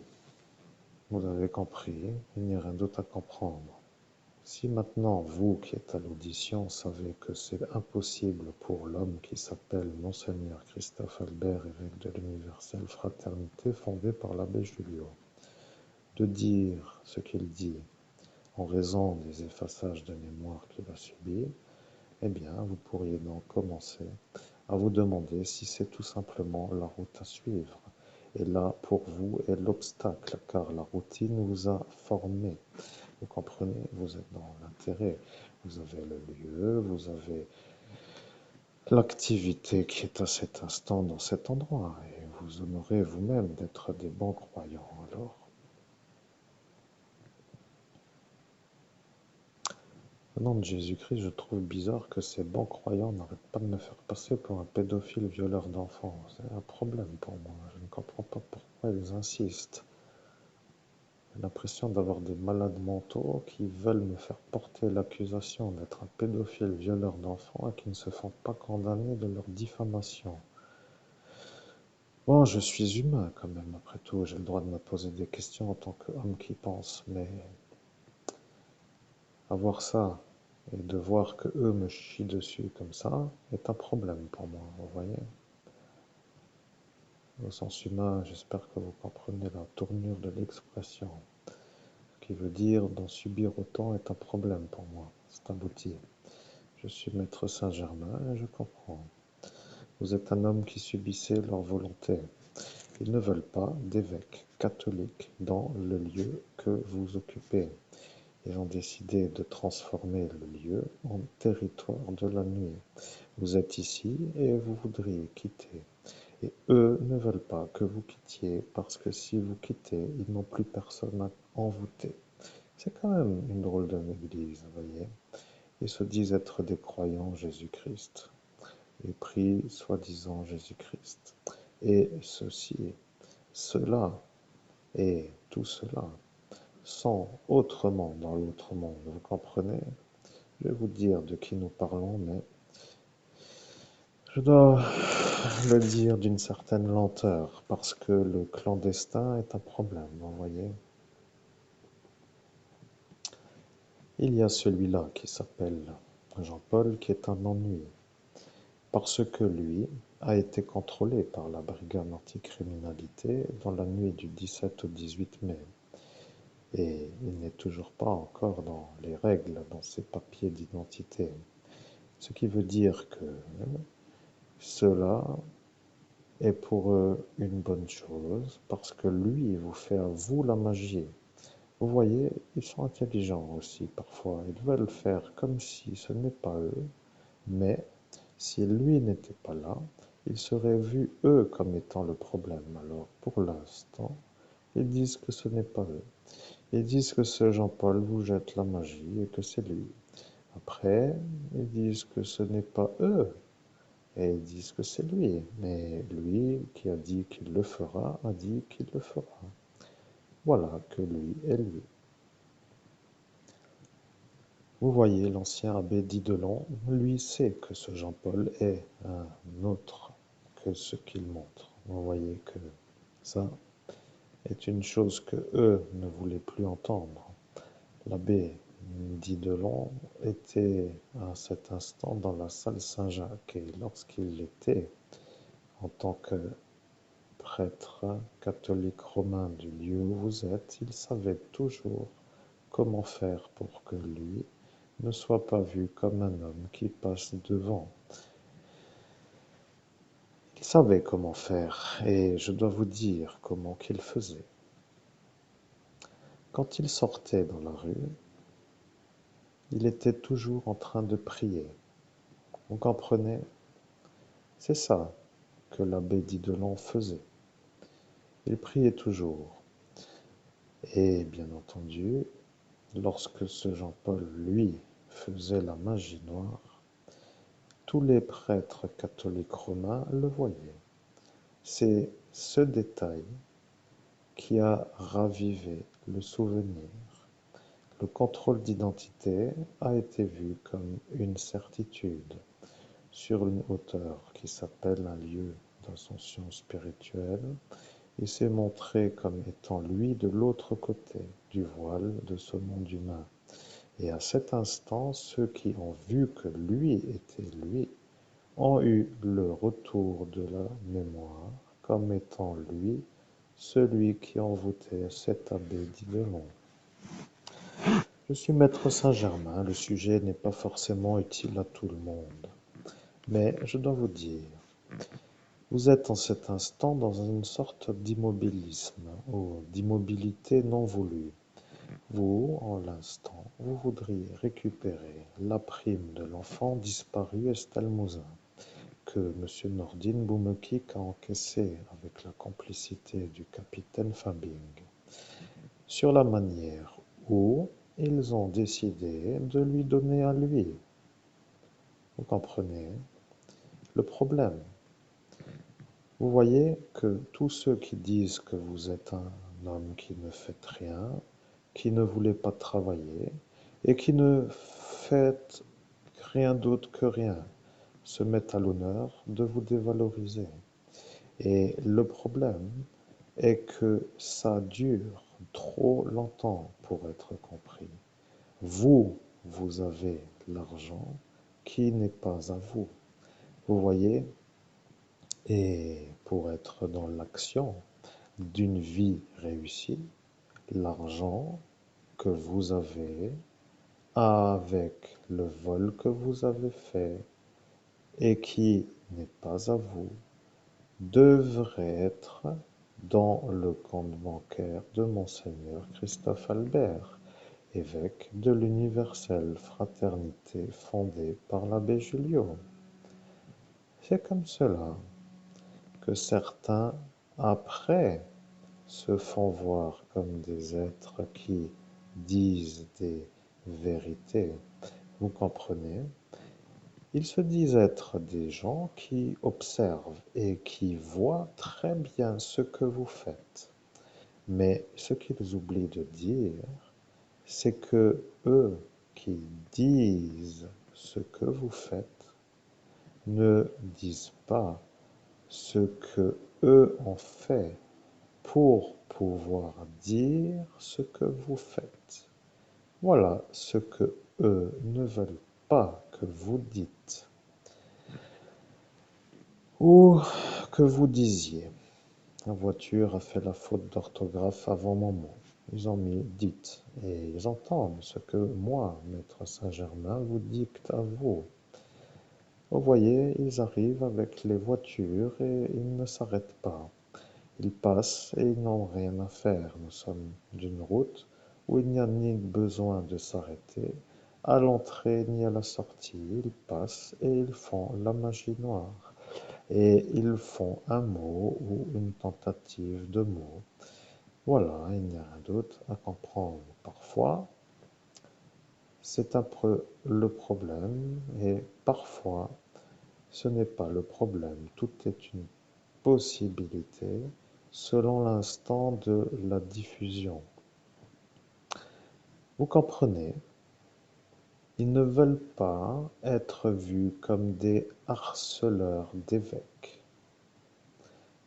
Vous avez compris, il n'y a rien d'autre à comprendre. Si maintenant, vous qui êtes à l'audition, savez que c'est impossible pour l'homme qui s'appelle Monseigneur Christophe Albert, évêque de l'universelle fraternité fondée par l'abbé Julio, de dire ce qu'il dit en raison des effaçages de mémoire qu'il a subis, eh bien, vous pourriez donc commencer à vous demander si c'est tout simplement la route à suivre. Et là, pour vous, est l'obstacle, car la routine vous a formé. Vous comprenez, vous êtes dans l'intérêt. Vous avez le lieu, vous avez l'activité qui est à cet instant dans cet endroit. Et vous honorez vous-même d'être des bons croyants. Alors, au nom de Jésus-Christ, je trouve bizarre que ces bons croyants n'arrêtent pas de me faire passer pour un pédophile violeur d'enfants. C'est un problème pour moi. Je ne comprends pas pourquoi ils insistent. J'ai l'impression d'avoir des malades mentaux qui veulent me faire porter l'accusation d'être un pédophile violeur d'enfants et qui ne se font pas condamner de leur diffamation. Bon, je suis humain quand même, après tout, j'ai le droit de me poser des questions en tant qu'homme qui pense, mais avoir ça et de voir que eux me chient dessus comme ça est un problème pour moi, vous voyez. Au sens humain, j'espère que vous comprenez la tournure de l'expression, ce qui veut dire d'en subir autant est un problème pour moi, c'est abouti. Je suis maître Saint-Germain et je comprends. Vous êtes un homme qui subissait leur volonté. Ils ne veulent pas d'évêque catholique dans le lieu que vous occupez. Ils ont décidé de transformer le lieu en territoire de la nuit. Vous êtes ici et vous voudriez quitter. Et eux ne veulent pas que vous quittiez parce que si vous quittez, ils n'ont plus personne à envoûter. C'est quand même une drôle de église, vous voyez. Ils se disent être des croyants en Jésus-Christ. Ils prient soi-disant Jésus-Christ. Et ceci, cela et tout cela sont autrement dans l'autre monde. Vous comprenez? Je vais vous dire de qui nous parlons, mais je dois le dire d'une certaine lenteur, parce que le clandestin est un problème, vous voyez. Il y a celui-là qui s'appelle Jean-Paul, qui est un ennui, parce que lui, a été contrôlé par la brigade anticriminalité dans la nuit du 17 au 18 mai et il n'est toujours pas encore dans les règles dans ses papiers d'identité. Ce qui veut dire que cela est pour eux une bonne chose parce que lui vous fait à vous la magie. Vous voyez, ils sont intelligents aussi parfois. Ils veulent faire comme si ce n'est pas eux, mais si lui n'était pas là, ils seraient vus eux comme étant le problème. Alors pour l'instant, ils disent que ce n'est pas eux. Ils disent que ce Jean-Paul vous jette la magie et que c'est lui. Après, ils disent que ce n'est pas eux et ils disent que c'est lui. Mais lui qui a dit qu'il le fera, a dit qu'il le fera. Voilà que lui est lui. Vous voyez, l'ancien abbé Didelon, lui sait que ce Jean-Paul est un autre que ce qu'il montre. Vous voyez que ça est une chose que eux ne voulaient plus entendre. L'abbé Didelon était à cet instant dans la salle Saint-Jacques et lorsqu'il était en tant que prêtre catholique romain du lieu où vous êtes, il savait toujours comment faire pour que lui ne soit pas vu comme un homme qui passe devant. Il savait comment faire et je dois vous dire comment qu'il faisait. Quand il sortait dans la rue, il était toujours en train de prier. Vous comprenez? C'est ça que l'abbé Didelon faisait. Il priait toujours. Et bien entendu, lorsque ce Jean-Paul, lui, faisait la magie noire, tous les prêtres catholiques romains le voyaient. C'est ce détail qui a ravivé le souvenir. Le contrôle d'identité a été vu comme une certitude sur une hauteur qui s'appelle un lieu d'ascension spirituelle. Il s'est montré comme étant lui de l'autre côté du voile de ce monde humain. Et à cet instant, ceux qui ont vu que lui était lui ont eu le retour de la mémoire comme étant lui, celui qui envoûtait cet abbé Didelon. Je suis maître Saint-Germain, le sujet n'est pas forcément utile à tout le monde. Mais je dois vous dire, vous êtes en cet instant dans une sorte d'immobilisme ou d'immobilité non voulue. Vous, en l'instant, vous voudriez récupérer la prime de l'enfant disparu Estelmousin que M. Nordine Boumekik a encaissé avec la complicité du capitaine Fabing, sur la manière où ils ont décidé de lui donner à lui. Vous comprenez le problème? Vous voyez que tous ceux qui disent que vous êtes un homme qui ne fait rien, qui ne voulait pas travailler et qui ne fait rien d'autre que rien, se mettent à l'honneur de vous dévaloriser. Et le problème est que ça dure trop longtemps pour être compris. Vous, vous avez l'argent qui n'est pas à vous. Vous voyez? Et pour être dans l'action d'une vie réussie, l'argent que vous avez avec le vol que vous avez fait et qui n'est pas à vous devrait être dans le compte bancaire de Monseigneur Christophe Albert, évêque de l'universelle fraternité fondée par l'abbé Julio. C'est comme cela que certains, après, se font voir comme des êtres qui disent des vérités. Vous comprenez? Ils se disent être des gens qui observent et qui voient très bien ce que vous faites. Mais ce qu'ils oublient de dire, c'est que eux qui disent ce que vous faites ne disent pas ce que eux ont fait pour pouvoir dire ce que vous faites. Voilà ce que eux ne veulent pas que vous dites. Ou que vous disiez, la voiture a fait la faute d'orthographe avant mon mot. Ils ont mis dites et ils entendent ce que moi, maître Saint-Germain, vous dicte à vous. Vous voyez, ils arrivent avec les voitures et ils ne s'arrêtent pas. Ils passent et ils n'ont rien à faire. Nous sommes d'une route où il n'y a ni besoin de s'arrêter à l'entrée ni à la sortie. Ils passent et ils font la magie noire. Et ils font un mot ou une tentative de mot. Voilà, il n'y a rien d'autre à comprendre. Parfois, c'est un peu le problème et parfois, ce n'est pas le problème. Tout est une possibilité selon l'instant de la diffusion. Vous comprenez, ils ne veulent pas être vus comme des harceleurs d'évêques.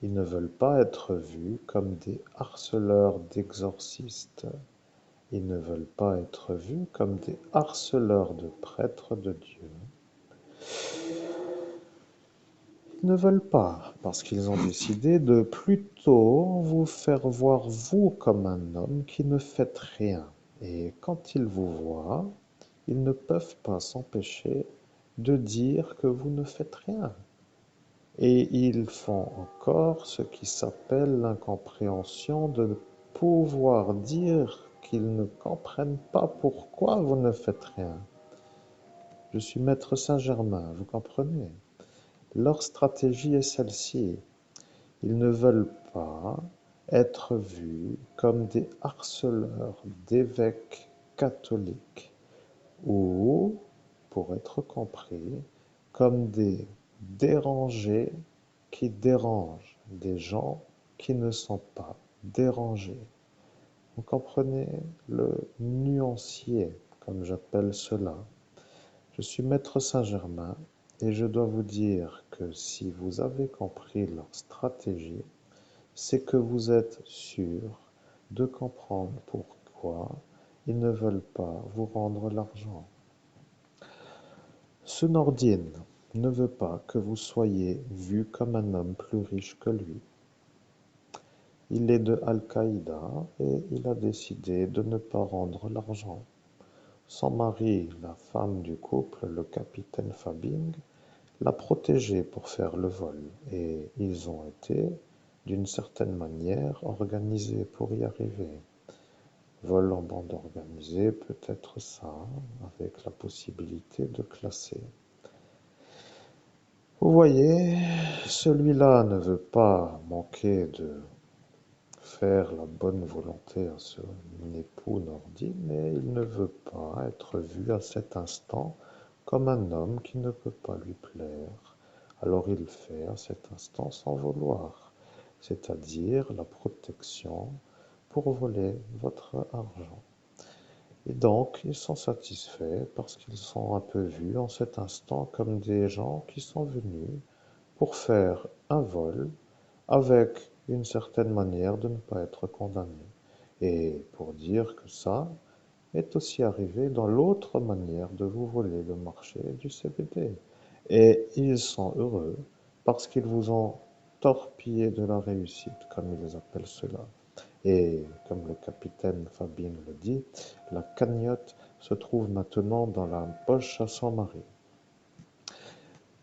Ils ne veulent pas être vus comme des harceleurs d'exorcistes. Ils ne veulent pas être vus comme des harceleurs de prêtres de Dieu. Ils ne veulent pas, parce qu'ils ont décidé de plutôt vous faire voir vous comme un homme qui ne fait rien. Et quand ils vous voient, ils ne peuvent pas s'empêcher de dire que vous ne faites rien. Et ils font encore ce qui s'appelle l'incompréhension de pouvoir dire qu'ils ne comprennent pas pourquoi vous ne faites rien. Je suis maître Saint-Germain, vous comprenez? Leur stratégie est celle-ci. Ils ne veulent pas être vus comme des harceleurs d'évêques catholiques ou, pour être compris, comme des dérangés qui dérangent des gens qui ne sont pas dérangés. Vous comprenez le nuancier, comme j'appelle cela. Je suis maître Saint-Germain et je dois vous dire que si vous avez compris leur stratégie, c'est que vous êtes sûr de comprendre pourquoi ils ne veulent pas vous rendre l'argent. Ce Nordine ne veut pas que vous soyez vu comme un homme plus riche que lui. Il est de Al-Qaïda et il a décidé de ne pas rendre l'argent. Son mari, la femme du couple, le capitaine Fabing, l'a protégé pour faire le vol et ils ont été, d'une certaine manière, organisés pour y arriver. Vol en bande organisée peut être ça, avec la possibilité de classer. Vous voyez, celui-là ne veut pas manquer de faire la bonne volonté à son époux Nordine, mais il ne veut pas être vu à cet instant comme un homme qui ne peut pas lui plaire. Alors il fait à cet instant sans vouloir, c'est-à-dire la protection pour voler votre argent. Et donc, ils sont satisfaits parce qu'ils sont un peu vus en cet instant comme des gens qui sont venus pour faire un vol avec une certaine manière de ne pas être condamnés. Et pour dire que ça est aussi arrivé dans l'autre manière de vous voler le marché du CBD. Et ils sont heureux parce qu'ils vous ont torpillé de la réussite, comme ils appellent cela. Et comme le capitaine Fabien le dit, la cagnotte se trouve maintenant dans la poche à son mari.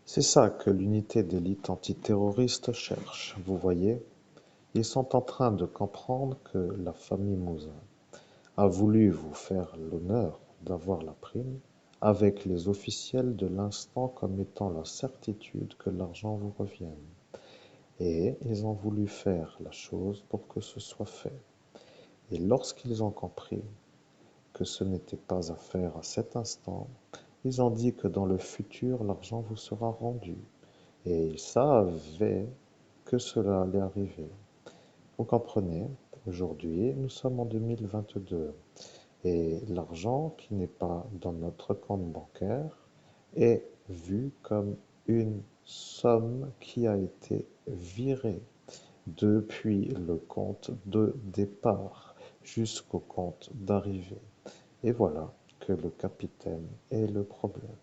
C'est ça que l'unité d'élite antiterroriste cherche, vous voyez. Ils sont en train de comprendre que la famille Mouzin a voulu vous faire l'honneur d'avoir la prime avec les officiels de l'instant comme étant la certitude que l'argent vous revienne. Et ils ont voulu faire la chose pour que ce soit fait. Et lorsqu'ils ont compris que ce n'était pas à faire à cet instant, ils ont dit que dans le futur, l'argent vous sera rendu. Et ils savaient que cela allait arriver. Vous comprenez, aujourd'hui, nous sommes en 2022 et l'argent qui n'est pas dans notre compte bancaire est vu comme une somme qui a été virée depuis le compte de départ jusqu'au compte d'arrivée. Et voilà que le capitaine est le problème.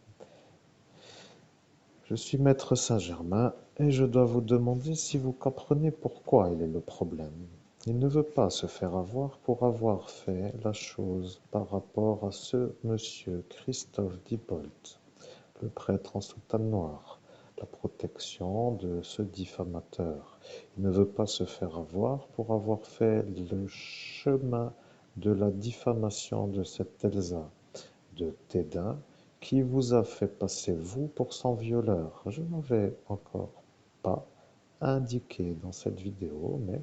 Je suis maître Saint-Germain Et je dois vous demander si vous comprenez pourquoi il est le problème. Il ne veut pas se faire avoir pour avoir fait la chose par rapport à ce monsieur Christophe Diebold, le prêtre en soutane noire, la protection de ce diffamateur. Il ne veut pas se faire avoir pour avoir fait le chemin de la diffamation de cette Elsa de Tédin qui vous a fait passer vous pour son violeur. Je n'avais encore pas indiqué dans cette vidéo, mais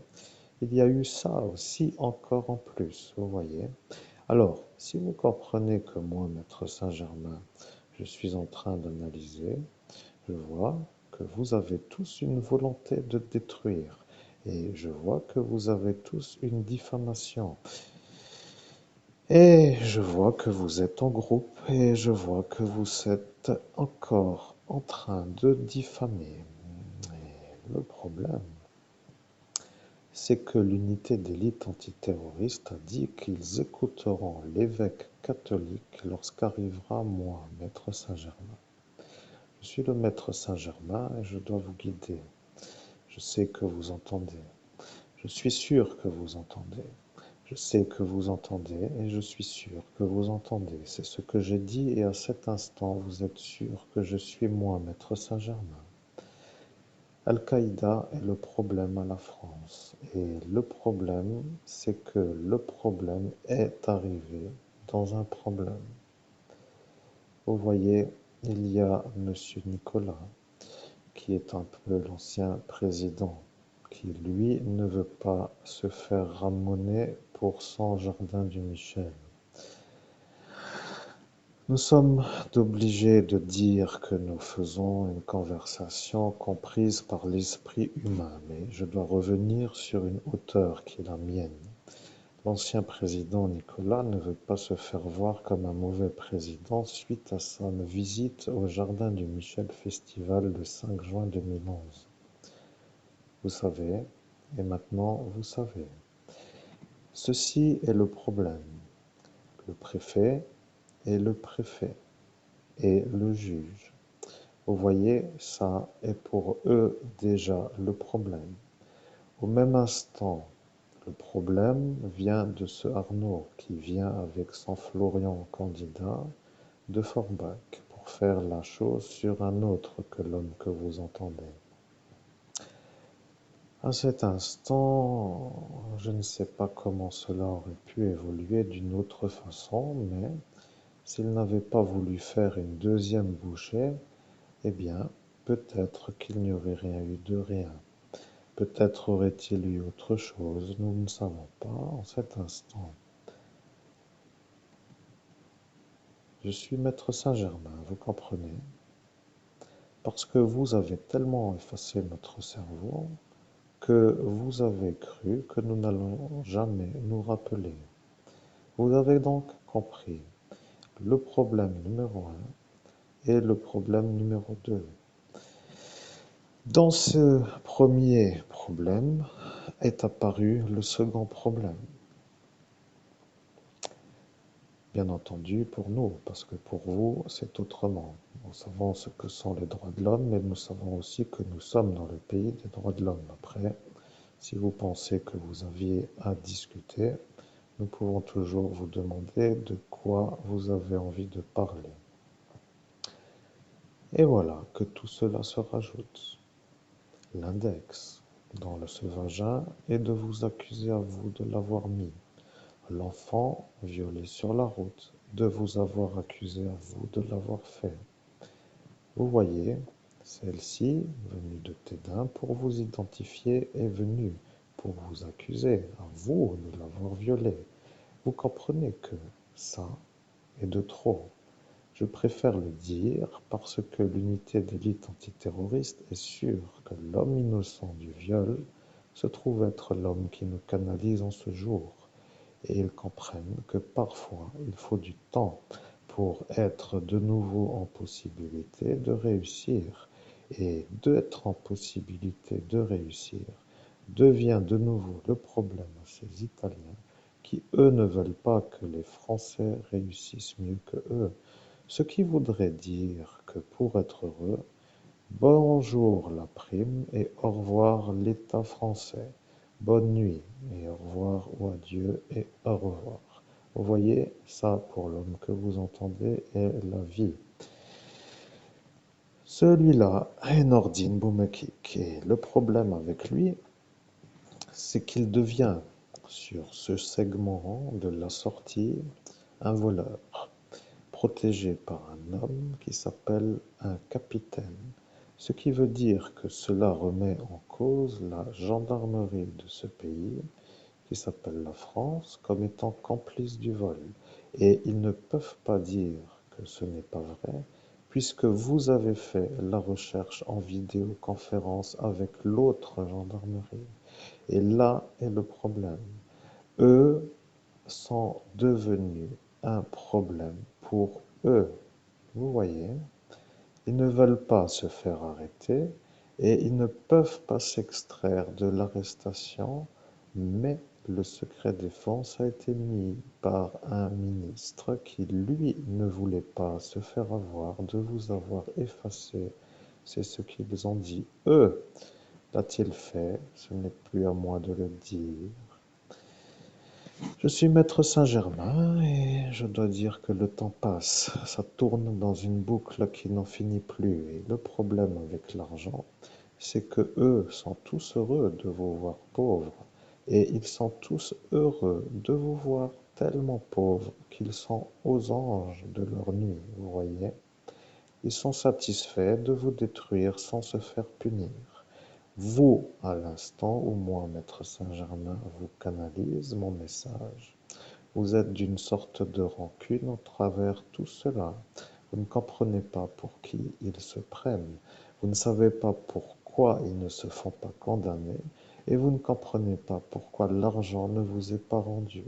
il y a eu ça aussi encore en plus, vous voyez. Alors, si vous comprenez que moi, Maître Saint-Germain, je suis en train d'analyser, je vois que vous avez tous une volonté de détruire. Et je vois que vous avez tous une diffamation. Et je vois que vous êtes en groupe et je vois que vous êtes encore en train de diffamer. Et le problème, c'est que l'unité d'élite antiterroriste a dit qu'ils écouteront l'évêque catholique lorsqu'arrivera moi, Maître Saint-Germain. Je suis le Maître Saint-Germain et je dois vous guider. Je sais que vous entendez. Je suis sûr que vous entendez. Je sais que vous entendez et je suis sûr que vous entendez. C'est ce que j'ai dit et à cet instant, vous êtes sûr que je suis moi, Maître Saint-Germain. Al-Qaïda est le problème à la France. Et le problème, c'est que le problème est arrivé dans un problème. Vous voyez, il y a Monsieur Nicolas, qui est un peu l'ancien président, qui lui ne veut pas se faire ramoner pour son jardin du Michel. Nous sommes obligés de dire que nous faisons une conversation comprise par l'esprit humain, mais je dois revenir sur une hauteur qui est la mienne. L'ancien président Nicolas ne veut pas se faire voir comme un mauvais président suite à sa visite au Jardin du Michel Festival le 5 juin 2011. Vous savez, et maintenant vous savez. Ceci est le problème. Le préfet est le préfet et le juge. Vous voyez, ça est pour eux déjà le problème. Au même instant, le problème vient de ce Arnaud qui vient avec son Florian candidat de Forbach pour faire la chose sur un autre que l'homme que vous entendez. À cet instant, je ne sais pas comment cela aurait pu évoluer d'une autre façon, mais s'il n'avait pas voulu faire une deuxième bouchée, eh bien, peut-être qu'il n'y aurait rien eu de rien. Peut-être aurait-il eu autre chose, nous ne savons pas en cet instant. Je suis Maître Saint-Germain, vous comprenez? Parce que vous avez tellement effacé notre cerveau que vous avez cru que nous n'allons jamais nous rappeler. Vous avez donc compris le problème numéro un et le problème numéro 2. Dans ce premier problème est apparu le second problème. Bien entendu pour nous, parce que pour vous, c'est autrement. Nous savons ce que sont les droits de l'homme, mais nous savons aussi que nous sommes dans le pays des droits de l'homme. Après, si vous pensez que vous aviez à discuter, nous pouvons toujours vous demander de quoi vous avez envie de parler. Et voilà que tout cela se rajoute. L'index dans ce vagin est de vous accuser à vous de l'avoir mis. L'enfant violé sur la route, de vous avoir accusé à vous de l'avoir fait. Vous voyez, celle-ci, venue de Tédin pour vous identifier, est venue pour vous accuser à vous de l'avoir violé. Vous comprenez que ça est de trop. Je préfère le dire parce que l'unité d'élite antiterroriste est sûre que l'homme innocent du viol se trouve être l'homme qui nous canalise en ce jour. Et ils comprennent que parfois il faut du temps pour être de nouveau en possibilité de réussir. Et d'être en possibilité de réussir devient de nouveau le problème à ces Italiens qui, eux, ne veulent pas que les Français réussissent mieux que eux. Ce qui voudrait dire que pour être heureux, Bonjour la prime et au revoir l'État français. Bonne nuit et au revoir ou adieu et au revoir. Vous voyez, ça pour l'homme que vous entendez est la vie. Celui-là est Nordine Boumakik et le problème avec lui, c'est qu'il devient, sur ce segment de la sortie, un voleur, protégé par un homme qui s'appelle un capitaine. Ce qui veut dire que cela remet en cause la gendarmerie de ce pays, qui s'appelle la France, comme étant complice du vol. Et ils ne peuvent pas dire que ce n'est pas vrai, puisque vous avez fait la recherche en vidéoconférence avec l'autre gendarmerie. Et là est le problème. Eux sont devenus un problème pour eux. Vous voyez, ils ne veulent pas se faire arrêter et ils ne peuvent pas s'extraire de l'arrestation, mais le secret défense a été mis par un ministre qui, lui, ne voulait pas se faire avoir de vous avoir effacé. C'est ce qu'ils ont dit. Eux, l'a-t-il fait? Ce n'est plus à moi de le dire. Je suis maître Saint-Germain et je dois dire que le temps passe. Ça tourne dans une boucle qui n'en finit plus. Et le problème avec l'argent, c'est que eux sont tous heureux de vous voir pauvres. Et ils sont tous heureux de vous voir tellement pauvres qu'ils sont aux anges de leur nuit, vous voyez. Ils sont satisfaits de vous détruire sans se faire punir. Vous, à l'instant où moi, maître Saint-Germain, vous canalise mon message, vous êtes d'une sorte de rancune au travers tout cela. Vous ne comprenez pas pour qui ils se prennent. Vous ne savez pas pourquoi ils ne se font pas condamner. Et vous ne comprenez pas pourquoi l'argent ne vous est pas rendu.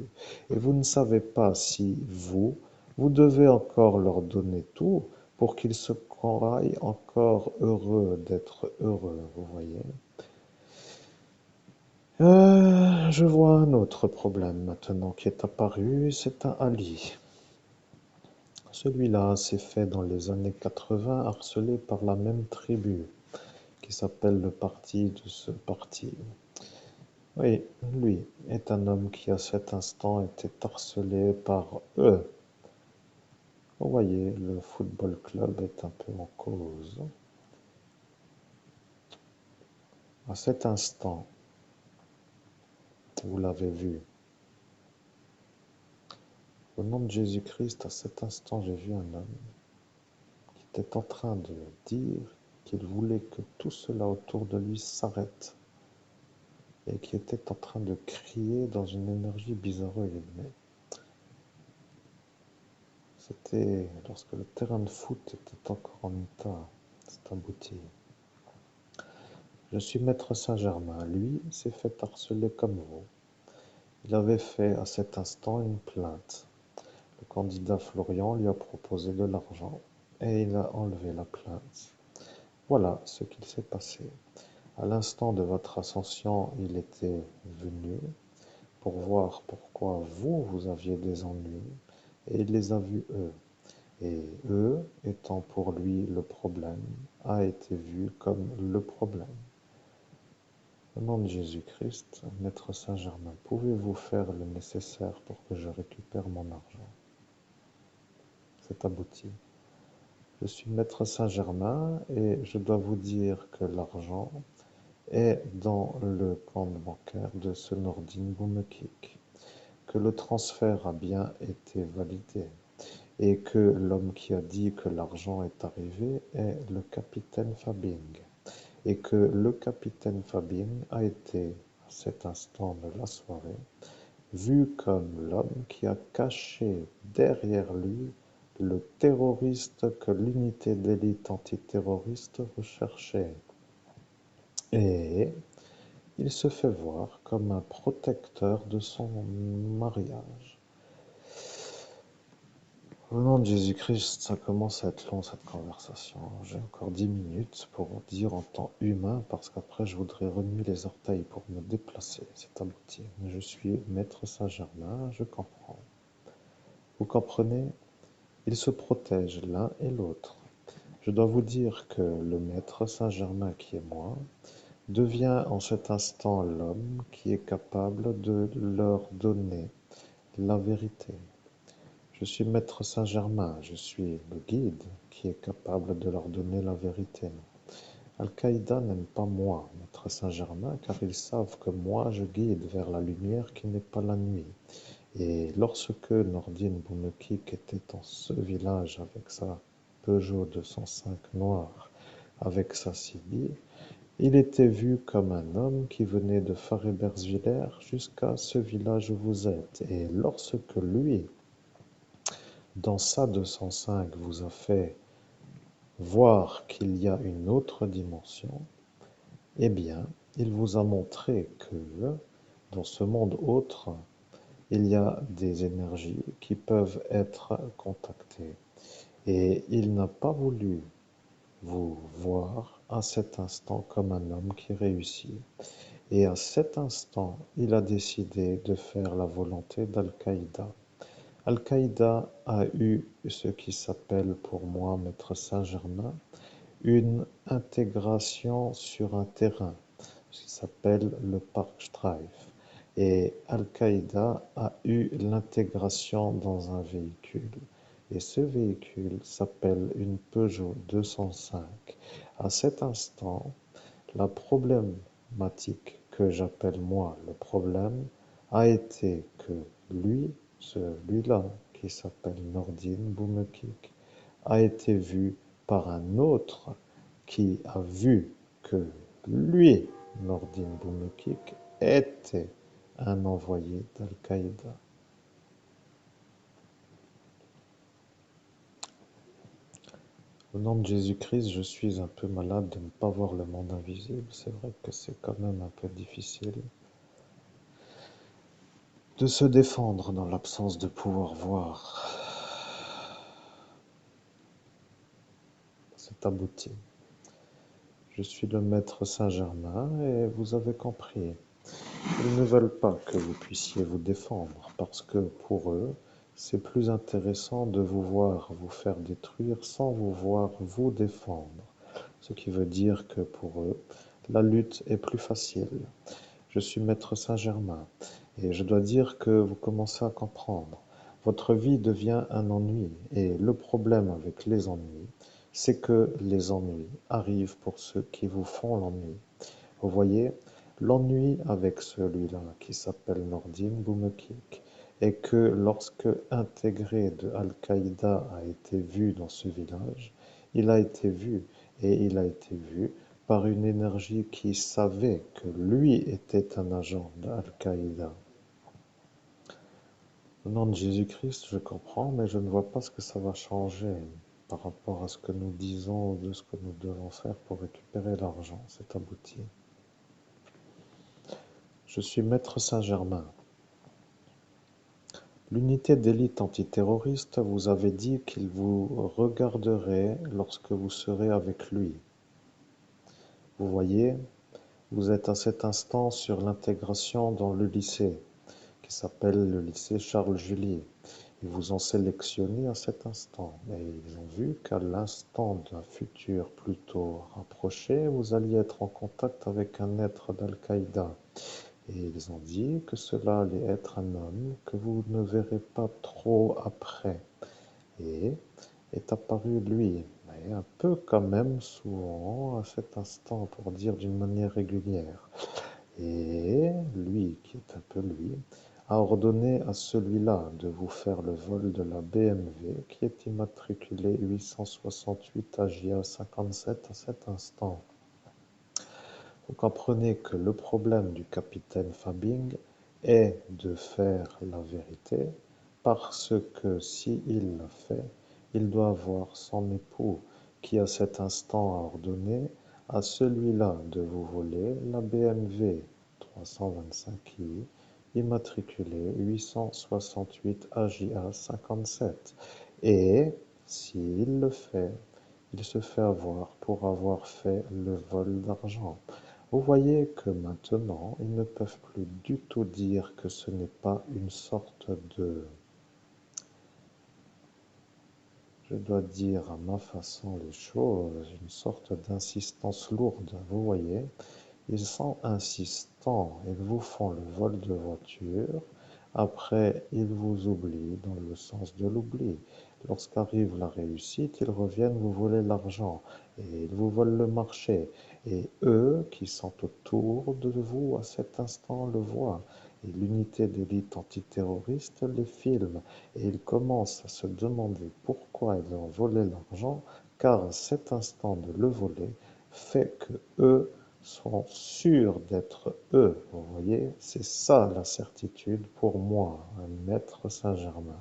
Et vous ne savez pas si vous devez encore leur donner tout pour qu'ils se croient encore heureux d'être heureux, vous voyez. Je vois un autre problème maintenant qui est apparu, c'est un Ali. Celui-là s'est fait dans les années 80 harceler par la même tribu qui s'appelle le parti de ce parti. Oui, lui est un homme qui à cet instant était harcelé par eux. Vous voyez, le football club est un peu en cause. À cet instant, vous l'avez vu, au nom de Jésus-Christ, à cet instant, j'ai vu un homme qui était en train de dire qu'il voulait que tout cela autour de lui s'arrête et qui était en train de crier dans une énergie bizarroïde. Mais c'était lorsque le terrain de foot était encore en état, c'est abouti. Je suis maître Saint-Germain, lui s'est fait harceler comme vous. Il avait fait à cet instant une plainte. Le candidat Florian lui a proposé de l'argent et il a enlevé la plainte. Voilà ce qu'il s'est passé. À l'instant de votre ascension, il était venu pour voir pourquoi vous aviez des ennuis, et il les a vus eux. Et eux, étant pour lui le problème, a été vu comme le problème. Au nom de Jésus-Christ, maître Saint-Germain, pouvez-vous faire le nécessaire pour que je récupère mon argent? C'est abouti. Je suis maître Saint-Germain et je dois vous dire que l'argent est dans le compte bancaire de ce Nordine Boumakik, que le transfert a bien été validé et que l'homme qui a dit que l'argent est arrivé est le capitaine Fabing et que le capitaine Fabing a été, à cet instant de la soirée, vu comme l'homme qui a caché derrière lui le terroriste que l'unité d'élite antiterroriste recherchait. Et il se fait voir comme un protecteur de son mariage. Au nom de Jésus-Christ, ça commence à être long cette conversation. J'ai encore 10 minutes pour dire en temps humain, parce qu'après je voudrais remuer les orteils pour me déplacer. C'est abouti. Je suis maître Saint-Germain, je comprends. Vous comprenez? Ils se protègent l'un et l'autre. Je dois vous dire que le maître Saint-Germain qui est moi devient en cet instant l'homme qui est capable de leur donner la vérité. Je suis maître Saint-Germain, je suis le guide qui est capable de leur donner la vérité. Al-Qaïda n'aime pas moi, maître Saint-Germain, car ils savent que moi je guide vers la lumière qui n'est pas la nuit. Et lorsque Nordine Boumekik était dans ce village avec sa Peugeot 205 noire, avec sa Sibi, il était vu comme un homme qui venait de Farébersviller jusqu'à ce village où vous êtes. Et lorsque lui, dans sa 205, vous a fait voir qu'il y a une autre dimension, eh bien, il vous a montré que dans ce monde autre, il y a des énergies qui peuvent être contactées. Et il n'a pas voulu vous voir à cet instant comme un homme qui réussit. Et à cet instant, il a décidé de faire la volonté d'Al-Qaïda. Al-Qaïda a eu ce qui s'appelle pour moi, maître Saint-Germain, une intégration sur un terrain, ce qui s'appelle le Parkstreife. Et Al-Qaïda a eu l'intégration dans un véhicule. Et ce véhicule s'appelle une Peugeot 205. À cet instant, la problématique que j'appelle moi le problème a été que lui, celui-là, qui s'appelle Nordine Boumekik, a été vu par un autre qui a vu que lui, Nordine Boumekik, était un envoyé d'Al-Qaïda. Au nom de Jésus-Christ, je suis un peu malade de ne pas voir le monde invisible. C'est vrai que c'est quand même un peu difficile de se défendre dans l'absence de pouvoir voir. C'est abouti. Je suis le maître Saint-Germain et vous avez compris. Ils ne veulent pas que vous puissiez vous défendre parce que pour eux, c'est plus intéressant de vous voir vous faire détruire sans vous voir vous défendre. Ce qui veut dire que pour eux, la lutte est plus facile. Je suis maître Saint-Germain et je dois dire que vous commencez à comprendre. Votre vie devient un ennui et le problème avec les ennuis, c'est que les ennuis arrivent pour ceux qui vous font l'ennui. Vous voyez, l'ennui avec celui-là qui s'appelle Nordine Boumekik est que lorsque intégré de Al-Qaïda a été vu dans ce village, il a été vu et il a été vu par une énergie qui savait que lui était un agent d'Al-Qaïda. Au nom de Jésus-Christ, je comprends, mais je ne vois pas ce que ça va changer par rapport à ce que nous disons ou de ce que nous devons faire pour récupérer l'argent. C'est abouti. Je suis maître Saint-Germain. L'unité d'élite antiterroriste vous avait dit qu'il vous regarderait lorsque vous serez avec lui. Vous voyez, vous êtes à cet instant sur l'intégration dans le lycée, qui s'appelle le lycée Charles-Julier. Ils vous ont sélectionné à cet instant, mais ils ont vu qu'à l'instant d'un futur plutôt rapproché, vous alliez être en contact avec un être d'Al-Qaïda. Et ils ont dit que cela allait être un homme que vous ne verrez pas trop après. Et est apparu lui, mais un peu quand même souvent à cet instant, pour dire d'une manière régulière. Et lui, qui est un peu lui, a ordonné à celui-là de vous faire le vol de la BMW qui est immatriculée 868 AJA 57 à cet instant. Vous comprenez que le problème du capitaine Fabing est de faire la vérité, parce que s'il l'a fait, il doit avoir son époux qui à cet instant a ordonné à celui-là de vous voler la BMW 325i immatriculée 868 AJA 57. Et s'il le fait, il se fait avoir pour avoir fait le vol d'argent. Vous voyez que maintenant, ils ne peuvent plus du tout dire que ce n'est pas une sorte de... je dois dire à ma façon les choses, une sorte d'insistance lourde, vous voyez. Ils sont insistants, ils vous font le vol de voiture, après ils vous oublient dans le sens de l'oubli. Lorsqu'arrive la réussite, ils reviennent vous voler l'argent et ils vous volent le marché. Et eux qui sont autour de vous à cet instant le voient. Et l'unité d'élite antiterroriste les filme et ils commencent à se demander pourquoi ils ont volé l'argent, car à cet instant de le voler fait que eux sont sûrs d'être eux. Vous voyez, c'est ça la certitude pour moi, un maître Saint-Germain.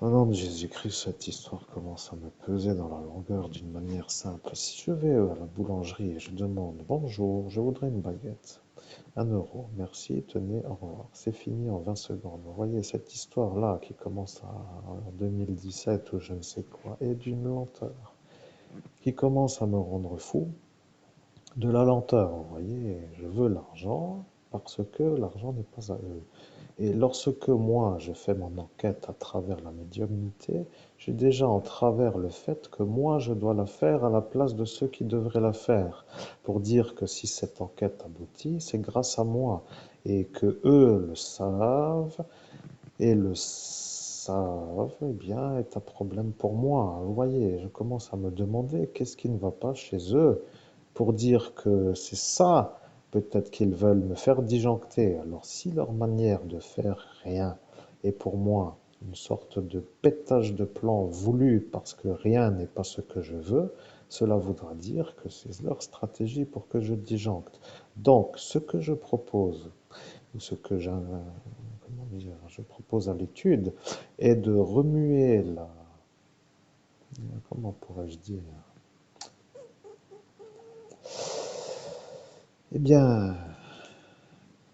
Au nom de Jésus-Christ, cette histoire commence à me peser dans la longueur d'une manière simple. Si je vais à la boulangerie et je demande bonjour, je voudrais une baguette. 1 euro, merci, tenez, au revoir. C'est fini en 20 secondes. Vous voyez, cette histoire-là qui commence en 2017 ou je ne sais quoi, est d'une lenteur qui commence à me rendre fou. De la lenteur, vous voyez, je veux l'argent parce que l'argent n'est pas à eux. Et lorsque moi je fais mon enquête à travers la médiumnité, j'ai déjà en travers le fait que moi je dois la faire à la place de ceux qui devraient la faire, pour dire que si cette enquête aboutit, c'est grâce à moi et que eux le savent et le savent, eh bien, est un problème pour moi. Vous voyez, je commence à me demander qu'est-ce qui ne va pas chez eux pour dire que c'est ça, peut-être qu'ils veulent me faire disjoncter. Alors, si leur manière de faire rien est pour moi une sorte de pétage de plomb voulu parce que rien n'est pas ce que je veux, cela voudra dire que c'est leur stratégie pour que je disjoncte. Donc, ce que je propose, ou ce que comment dire, je propose à l'étude, est de remuer comment pourrais-je dire, eh bien,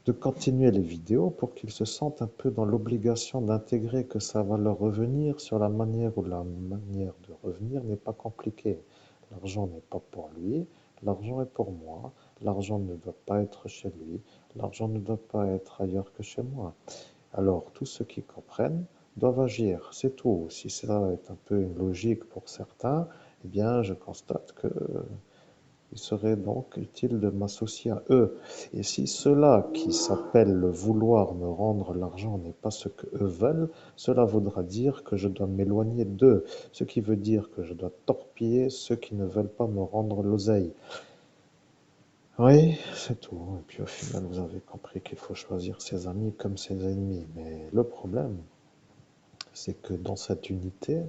de continuer les vidéos pour qu'ils se sentent un peu dans l'obligation d'intégrer que ça va leur revenir sur la manière où la manière de revenir n'est pas compliquée. L'argent n'est pas pour lui, l'argent est pour moi, l'argent ne doit pas être chez lui, l'argent ne doit pas être ailleurs que chez moi. Alors, tous ceux qui comprennent doivent agir, c'est tout. Si cela est un peu une logique pour certains, eh bien, je constate que il serait donc utile de m'associer à eux. Et si cela qui s'appelle le vouloir me rendre l'argent n'est pas ce que eux veulent, cela voudra dire que je dois m'éloigner d'eux, ce qui veut dire que je dois torpiller ceux qui ne veulent pas me rendre l'oseille. Oui, c'est tout. Et puis au final, vous avez compris qu'il faut choisir ses amis comme ses ennemis. Mais le problème, c'est que dans cette unité,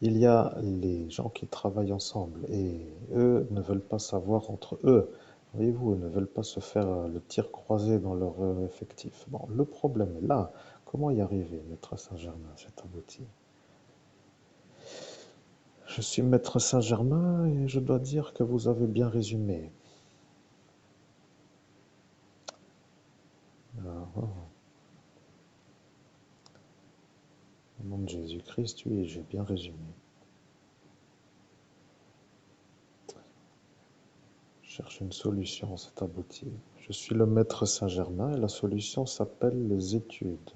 il y a les gens qui travaillent ensemble et eux ne veulent pas savoir entre eux. Voyez-vous, ils ne veulent pas se faire le tir croisé dans leur effectif. Bon, le problème est là. Comment y arriver, Maître Saint-Germain, c'est abouti. Je suis Maître Saint-Germain et je dois dire que vous avez bien résumé. Ah, ah. Au nom de Jésus-Christ, oui, j'ai bien résumé. Je cherche une solution, c'est abouti. Je suis le Maître Saint-Germain et la solution s'appelle les études.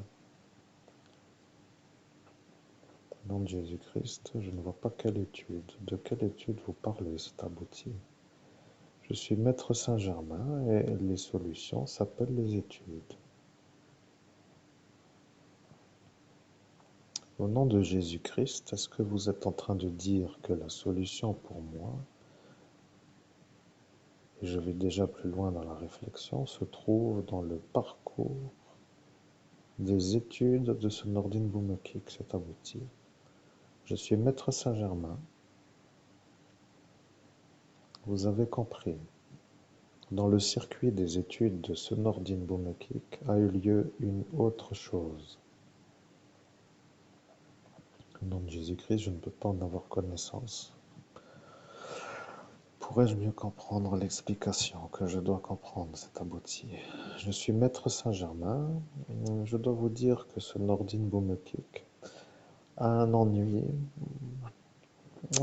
Au nom de Jésus-Christ, je ne vois pas quelle étude. De quelle étude vous parlez, c'est abouti. Je suis Maître Saint-Germain et les solutions s'appellent les études. Au nom de Jésus-Christ, est-ce que vous êtes en train de dire que la solution pour moi, et je vais déjà plus loin dans la réflexion, se trouve dans le parcours des études de ce Nordine Boumekik, c'est abouti. Je suis Maître Saint-Germain, vous avez compris. Dans le circuit des études de ce Nordine Boumekik a eu lieu une autre chose. Au nom de Jésus-Christ, je ne peux pas en avoir connaissance. Pourrais-je mieux comprendre l'explication que je dois comprendre, c'est abouti. Je suis Maître Saint-Germain. Je dois vous dire que ce Nordine Boumekik a un ennui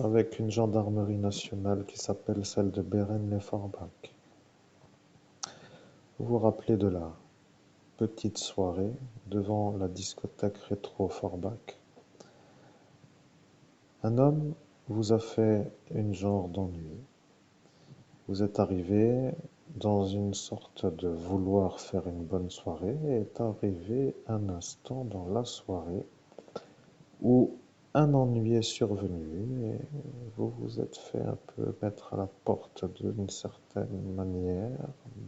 avec une gendarmerie nationale qui s'appelle celle de Bérennes-les-Forbach. Vous vous rappelez de la petite soirée devant la discothèque Rétro Forbach? Un homme vous a fait une genre d'ennui. Vous êtes arrivé dans une sorte de vouloir faire une bonne soirée et est arrivé un instant dans la soirée où un ennui est survenu et vous vous êtes fait un peu mettre à la porte d'une certaine manière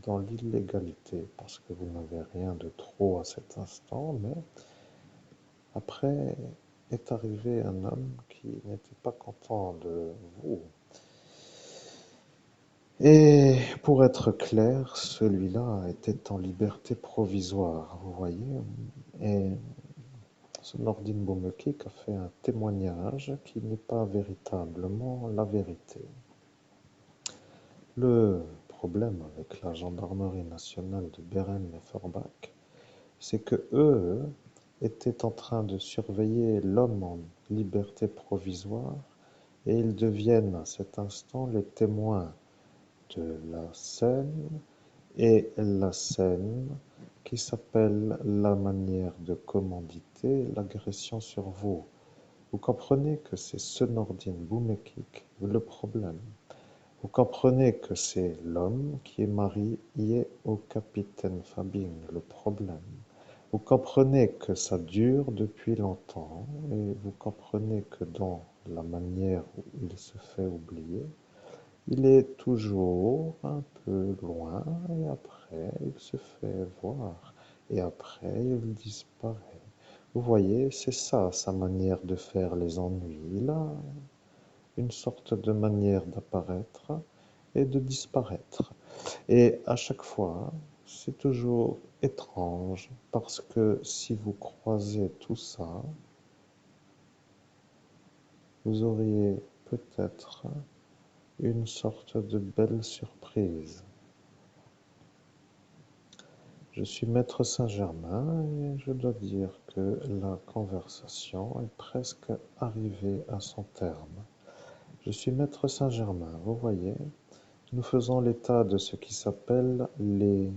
dans l'illégalité parce que vous n'avez rien de trop à cet instant, mais après est arrivé un homme qui n'était pas content de vous. Et pour être clair, celui-là était en liberté provisoire, vous voyez. Et ce Nordin Boumekik a fait un témoignage qui n'est pas véritablement la vérité. Le problème avec la gendarmerie nationale de Beren et Forbach, c'est que eux étaient en train de surveiller l'homme en liberté provisoire et ils deviennent à cet instant les témoins de la scène et la scène qui s'appelle la manière de commanditer l'agression sur vous. Vous comprenez que c'est ce Nordin Boumekik le problème. Vous comprenez que c'est l'homme qui est marié au capitaine Fabing le problème. Vous comprenez que ça dure depuis longtemps et vous comprenez que dans la manière où il se fait oublier, il est toujours un peu loin et après il se fait voir et après il disparaît. Vous voyez, c'est ça sa manière de faire les ennuis. Il a une sorte de manière d'apparaître et de disparaître. Et à chaque fois, c'est toujours étrange parce que si vous croisez tout ça, vous auriez peut-être une sorte de belle surprise. Je suis maître Saint-Germain et je dois dire que la conversation est presque arrivée à son terme. Je suis maître Saint-Germain, vous voyez, nous faisons l'état de ce qui s'appelle les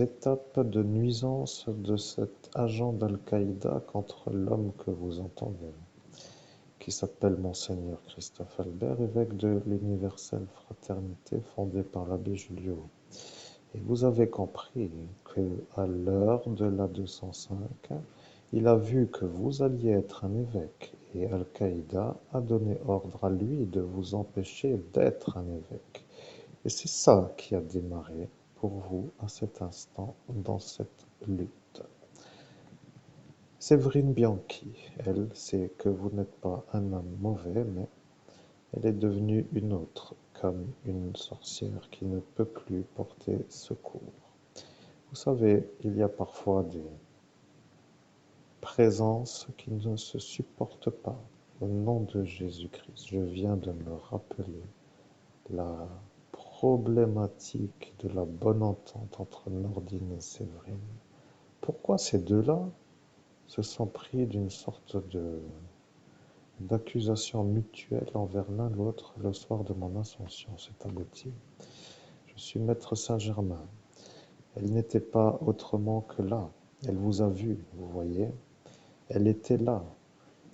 étapes de nuisance de cet agent d'Al-Qaïda contre l'homme que vous entendez, qui s'appelle Monseigneur Christophe Albert, évêque de l'Universelle Fraternité fondée par l'abbé Julio. Et vous avez compris que à l'heure de la 205, il a vu que vous alliez être un évêque et Al-Qaïda a donné ordre à lui de vous empêcher d'être un évêque. Et c'est ça qui a démarré pour vous à cet instant dans cette lutte. Séverine Bianchi, elle, sait que vous n'êtes pas un homme mauvais, mais elle est devenue une autre, comme une sorcière qui ne peut plus porter secours. Vous savez, il y a parfois des présences qui ne se supportent pas. Au nom de Jésus-Christ, je viens de me rappeler la problématique de la bonne entente entre Nordine et Séverine. Pourquoi ces deux-là se sont pris d'une sorte d'accusation mutuelle envers l'un l'autre le soir de mon ascension? C'est abouti. Je suis maître Saint-Germain. Elle n'était pas autrement que là. Elle vous a vu, vous voyez. Elle était là.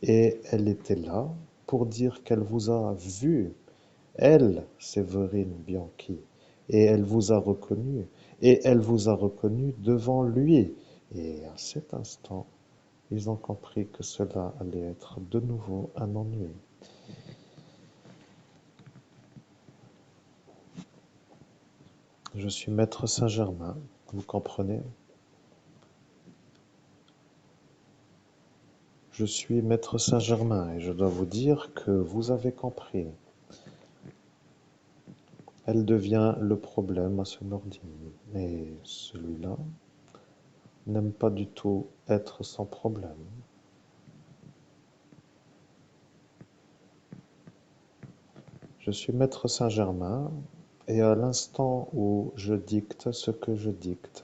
Et elle était là pour dire qu'elle vous a vu. Elle, Séverine Bianchi. Et elle vous a reconnu. Et elle vous a reconnu devant lui. Et à cet instant, ils ont compris que cela allait être de nouveau un ennui. Je suis maître Saint-Germain, vous comprenez? Je suis maître Saint-Germain et je dois vous dire que vous avez compris. Elle devient le problème à ce Nordine. Et celui-là n'aime pas du tout être sans problème. Je suis maître Saint-Germain et à l'instant où je dicte ce que je dicte,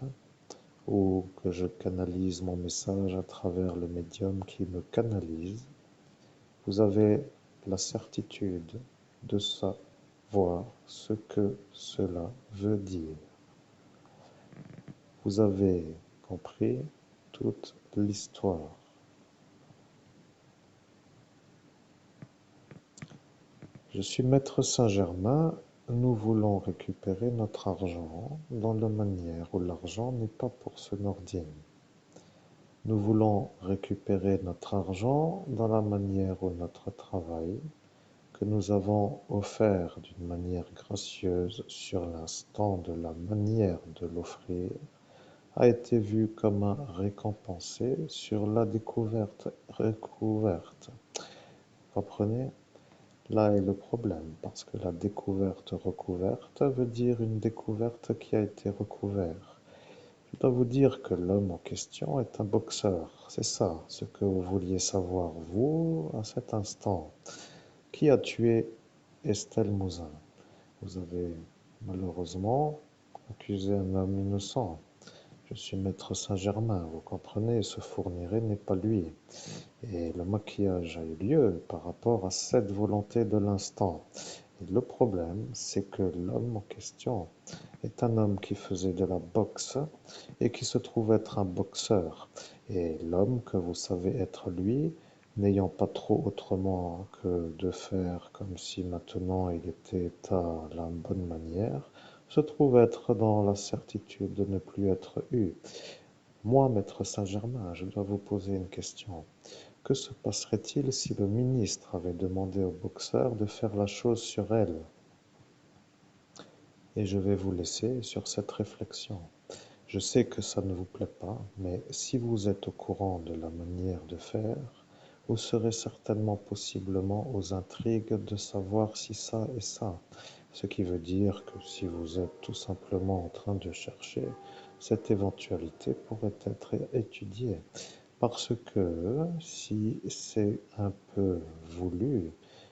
ou que je canalise mon message à travers le médium qui me canalise, vous avez la certitude de savoir ce que cela veut dire. Vous avez compris toute l'histoire. Je suis maître Saint-Germain, nous voulons récupérer notre argent dans la manière où l'argent n'est pas pour ce Nordien. Nous voulons récupérer notre argent dans la manière où notre travail, que nous avons offert d'une manière gracieuse sur l'instant de la manière de l'offrir, a été vu comme un récompensé sur la découverte recouverte. Comprenez? Là est le problème, parce que la découverte recouverte veut dire une découverte qui a été recouverte. Je dois vous dire que l'homme en question est un boxeur. C'est ça, ce que vous vouliez savoir, vous, à cet instant. Qui a tué Estelle Mouzin? Vous avez malheureusement accusé un homme innocent. Je suis maître Saint-Germain, vous comprenez, ce Fourniret n'est pas lui. Et le maquillage a eu lieu par rapport à cette volonté de l'instant. Et le problème, c'est que l'homme en question est un homme qui faisait de la boxe et qui se trouve être un boxeur. Et l'homme que vous savez être lui, n'ayant pas trop autrement que de faire comme si maintenant il était à la bonne manière, se trouve être dans la certitude de ne plus être eu. Moi, maître Saint-Germain, je dois vous poser une question. Que se passerait-il si le ministre avait demandé au boxeur de faire la chose sur elle? Et je vais vous laisser sur cette réflexion. Je sais que ça ne vous plaît pas, mais si vous êtes au courant de la manière de faire, vous serez certainement possiblement aux intrigues de savoir si ça est ça. Ce qui veut dire que si vous êtes tout simplement en train de chercher, cette éventualité pourrait être étudiée. Parce que si c'est un peu voulu,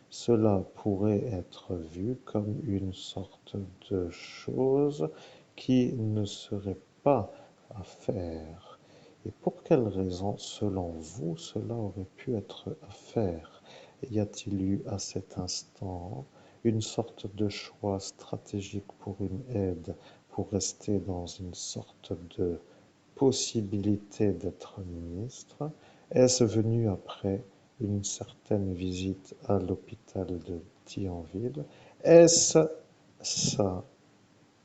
cela pourrait être vu comme une sorte de chose qui ne serait pas à faire. Et pour quelle raison, selon vous, cela aurait pu être à faire? Y a-t-il eu à cet instant une sorte de choix stratégique pour une aide, pour rester dans une sorte de possibilité d'être ministre? Est-ce venu après une certaine visite à l'hôpital de Thionville? Est-ce ça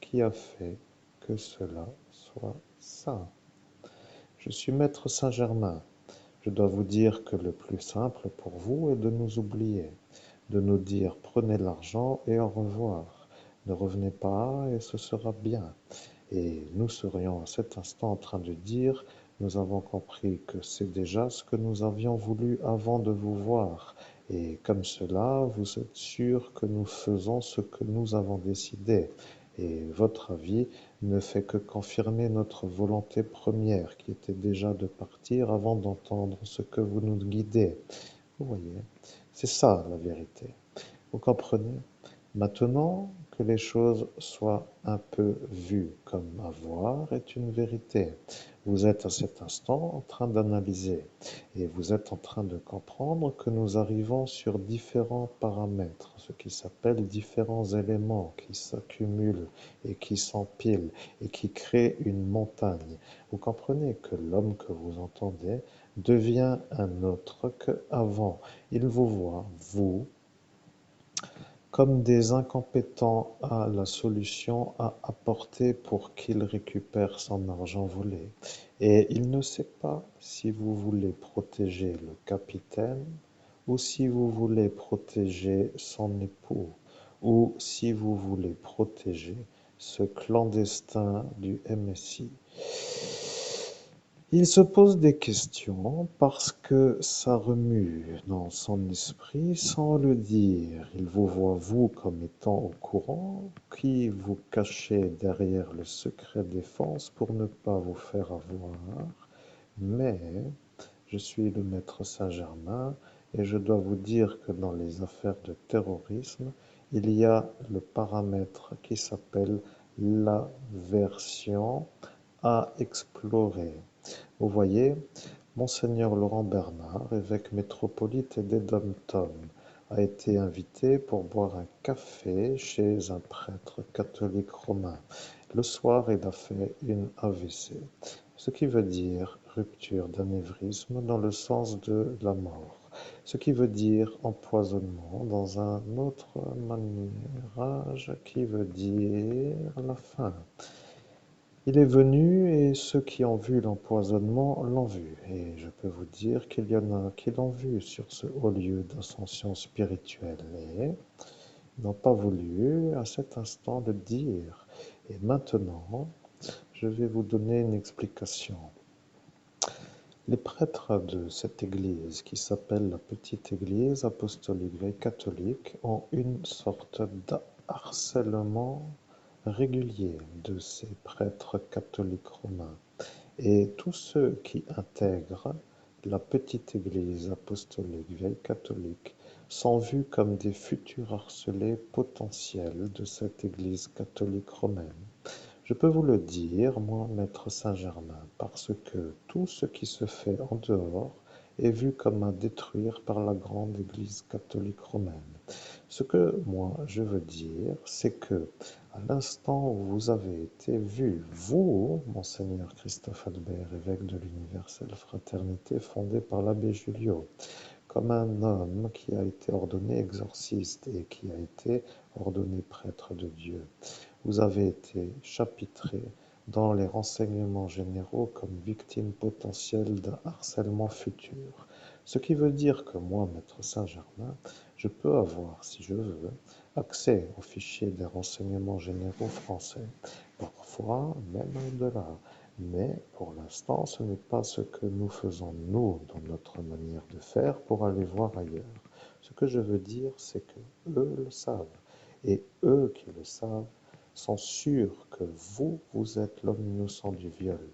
qui a fait que cela soit ça? Je suis maître Saint-Germain. Je dois vous dire que le plus simple pour vous est de nous oublier, de nous dire prenez l'argent et au revoir. Ne revenez pas et ce sera bien. Et nous serions à cet instant en train de dire, nous avons compris que c'est déjà ce que nous avions voulu avant de vous voir. Et comme cela, vous êtes sûr que nous faisons ce que nous avons décidé. Et votre avis ne fait que confirmer notre volonté première, qui était déjà de partir avant d'entendre ce que vous nous guidez. Vous voyez, c'est ça la vérité. Vous comprenez? Maintenant que les choses soient un peu vues comme à voir est une vérité. Vous êtes à cet instant en train d'analyser et vous êtes en train de comprendre que nous arrivons sur différents paramètres, ce qui s'appelle différents éléments qui s'accumulent et qui s'empilent et qui créent une montagne. Vous comprenez que l'homme que vous entendez devient un autre qu'avant. Il vous voit, vous, comme des incompétents à la solution à apporter pour qu'il récupère son argent volé. Et il ne sait pas si vous voulez protéger le capitaine ou si vous voulez protéger son époux ou si vous voulez protéger ce clandestin du MSI. Il se pose des questions parce que ça remue dans son esprit sans le dire. Il vous voit, vous, comme étant au courant, qui vous cachez derrière le secret défense pour ne pas vous faire avoir. Mais je suis le maître Saint-Germain et je dois vous dire que dans les affaires de terrorisme, il y a le paramètre qui s'appelle l'aversion à explorer. Vous voyez, Monseigneur Laurent Bernard, évêque métropolite et des Dom-Tom, a été invité pour boire un café chez un prêtre catholique romain. Le soir, il a fait une AVC, ce qui veut dire rupture d'anévrisme dans le sens de la mort. ce qui veut dire empoisonnement dans un autre manierage qui veut dire la fin. Il est venu et ceux qui ont vu l'empoisonnement l'ont vu. Et je peux vous dire qu'il y en a qui l'ont vu sur ce haut lieu d'ascension spirituelle et n'ont pas voulu à cet instant le dire. Et maintenant, je vais vous donner une explication. Les prêtres de cette église, qui s'appelle la Petite Église apostolique vieille catholique, ont une sorte de harcèlement régulier de ces prêtres catholiques romains. Et tous ceux qui intègrent la Petite Église apostolique vieille catholique sont vus comme des futurs harcelés potentiels de cette Église catholique romaine. Je peux vous le dire, moi, maître Saint-Germain, parce que tout ce qui se fait en dehors est vu comme à détruire par la grande Église catholique romaine. Ce que moi je veux dire, c'est que à l'instant où vous avez été vu, vous, monseigneur Christophe Albert, évêque de l'Universelle Fraternité fondée par l'abbé Julio, comme un homme qui a été ordonné exorciste et qui a été ordonné prêtre de Dieu, vous avez été chapitré dans les renseignements généraux comme victime potentielle d'un harcèlement futur. Ce qui veut dire que moi, maître Saint-Germain, je peux avoir, si je veux, accès aux fichiers des renseignements généraux français, parfois même au-delà. Mais pour l'instant, ce n'est pas ce que nous faisons, nous, dans notre manière de faire, pour aller voir ailleurs. Ce que je veux dire, c'est que eux le savent. Et eux qui le savent sont sûrs que vous, vous êtes l'homme innocent du viol.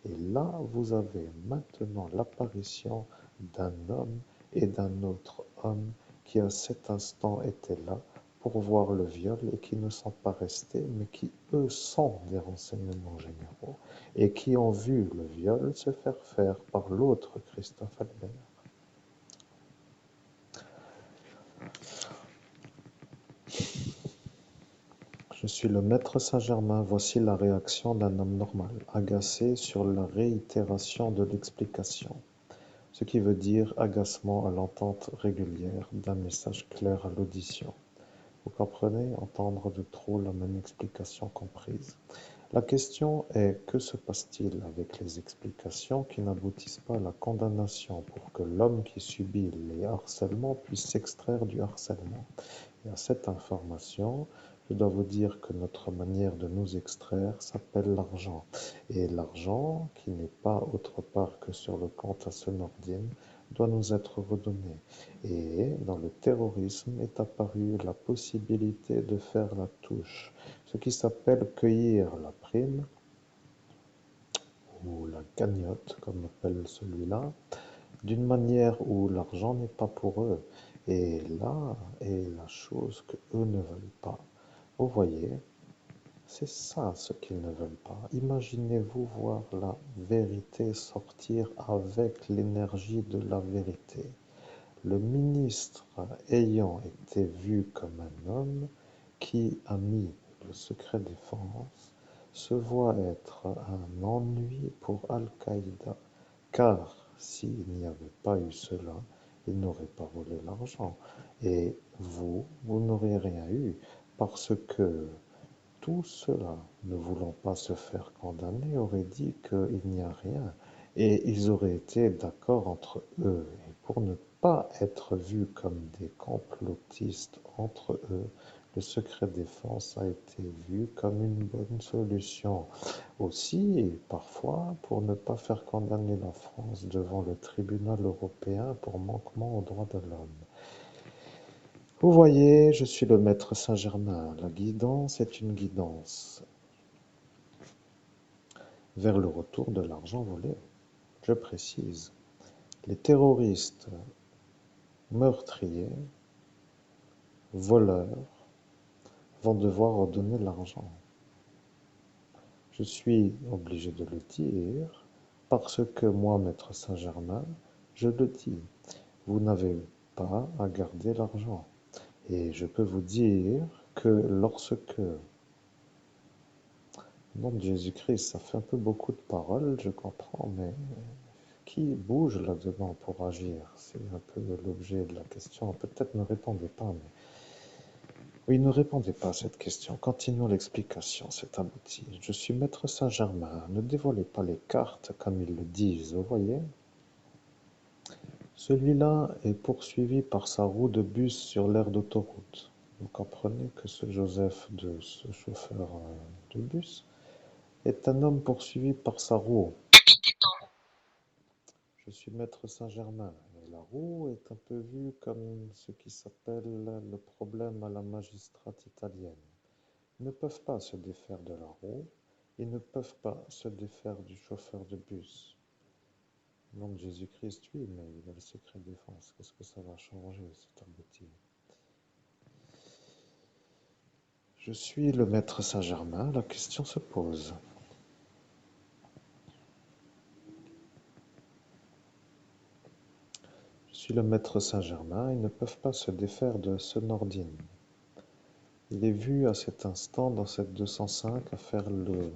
Et là, vous avez maintenant l'apparition d'un homme et d'un autre homme qui à cet instant étaient là pour voir le viol et qui ne sont pas restés, mais qui, eux, sont des renseignements généraux et qui ont vu le viol se faire par l'autre Christophe Albert. Je suis le maître Saint-Germain, voici la réaction d'un homme normal, agacé sur la réitération de l'explication, ce qui veut dire agacement à l'entente régulière d'un message clair à l'audition. Vous comprenez, entendre de trop la même explication comprise. La question est, que se passe-t-il avec les explications qui n'aboutissent pas à la condamnation pour que l'homme qui subit les harcèlements puisse s'extraire du harcèlement? Et à cette information, je dois vous dire que notre manière de nous extraire s'appelle l'argent. Et l'argent, qui n'est pas autre part que sur le compte à ce Nordine, doit nous être redonné. Et dans le terrorisme est apparue la possibilité de faire la touche, ce qui s'appelle cueillir la prime, ou la cagnotte, comme appelle celui-là, d'une manière où l'argent n'est pas pour eux. Et là est la chose que eux ne veulent pas. Vous voyez, c'est ça ce qu'ils ne veulent pas. Imaginez-vous voir la vérité sortir avec l'énergie de la vérité. Le ministre ayant été vu comme un homme qui a mis le secret défense se voit être un ennui pour Al-Qaïda, car s'il n'y avait pas eu cela, il n'aurait pas volé l'argent. Et vous, vous n'aurez rien eu, parce que tous ceux-là, ne voulant pas se faire condamner, auraient dit qu'il n'y a rien. Et ils auraient été d'accord entre eux. Et pour ne pas être vus comme des complotistes entre eux, le secret défense a été vu comme une bonne solution. Aussi, et parfois, pour ne pas faire condamner la France devant le tribunal européen pour manquement aux droits de l'homme. Vous voyez, je suis le maître Saint-Germain. La guidance est une guidance vers le retour de l'argent volé. Je précise, les terroristes, meurtriers, voleurs vont devoir redonner l'argent. Je suis obligé de le dire parce que moi, maître Saint-Germain, je le dis. Vous n'avez pas à garder l'argent. Et je peux vous dire que lorsque nom de Jésus-Christ, ça fait un peu beaucoup de paroles, je comprends, mais qui bouge là-dedans pour agir? C'est un peu l'objet de la question. Peut-être ne répondez pas, mais... Oui, ne répondez pas à cette question. Continuons l'explication, c'est abouti. Je suis maître Saint-Germain. Ne dévoilez pas les cartes comme ils le disent, vous voyez? Celui-là est poursuivi par sa roue de bus sur l'aire d'autoroute. Vous comprenez que ce Joseph, ce chauffeur de bus, est un homme poursuivi par sa roue. Je suis maître Saint-Germain, et la roue est un peu vue comme ce qui s'appelle le problème à la magistrate italienne. Ils ne peuvent pas se défaire de la roue, ils ne peuvent pas se défaire du chauffeur de bus. Au nom de Jésus-Christ, oui, mais il a le secret défense. Qu'est-ce que ça va changer, cet abouti? Je suis le maître Saint-Germain, la question se pose. Je suis le maître Saint-Germain, ils ne peuvent pas se défaire de ce Nordine. Il est vu à cet instant dans cette 205 à faire le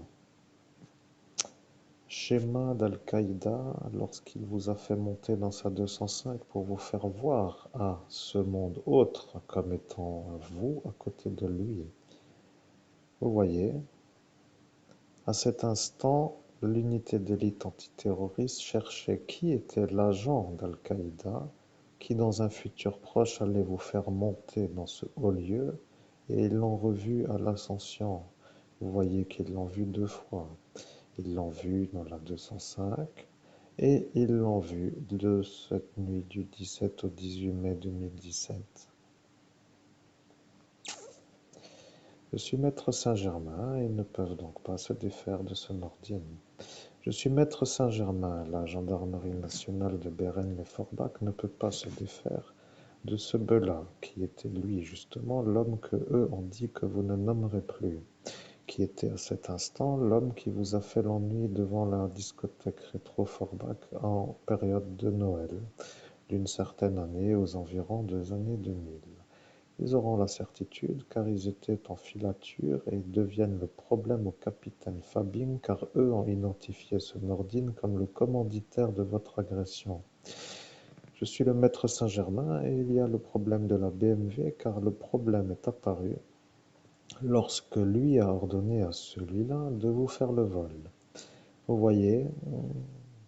schéma d'Al-Qaïda lorsqu'il vous a fait monter dans sa 205 pour vous faire voir à ce monde autre comme étant vous à côté de lui. Vous voyez, à cet instant, l'unité d'élite antiterroriste cherchait qui était l'agent d'Al-Qaïda qui dans un futur proche allait vous faire monter dans ce haut lieu et ils l'ont revu à l'ascension. Vous voyez qu'ils l'ont vu 2 fois. Ils l'ont vu dans la 205 et ils l'ont vu de cette nuit du 17 au 18 mai 2017. Je suis maître Saint-Germain et ils ne peuvent donc pas se défaire de ce Nordine. Je suis maître Saint-Germain, la gendarmerie nationale de Bérennes-les-Forbach ne peut pas se défaire de ce Bela, qui était lui justement l'homme que eux ont dit que vous ne nommerez plus, qui était à cet instant l'homme qui vous a fait l'ennui devant la discothèque Rétro Forbach en période de Noël, d'une certaine année aux environs des années 2000. Ils auront la certitude, car ils étaient en filature et ils deviennent le problème au capitaine Fabing, car eux ont identifié ce Nordine comme le commanditaire de votre agression. Je suis le maître Saint-Germain et il y a le problème de la BMW, car le problème est apparu lorsque lui a ordonné à celui-là de vous faire le vol. Vous voyez,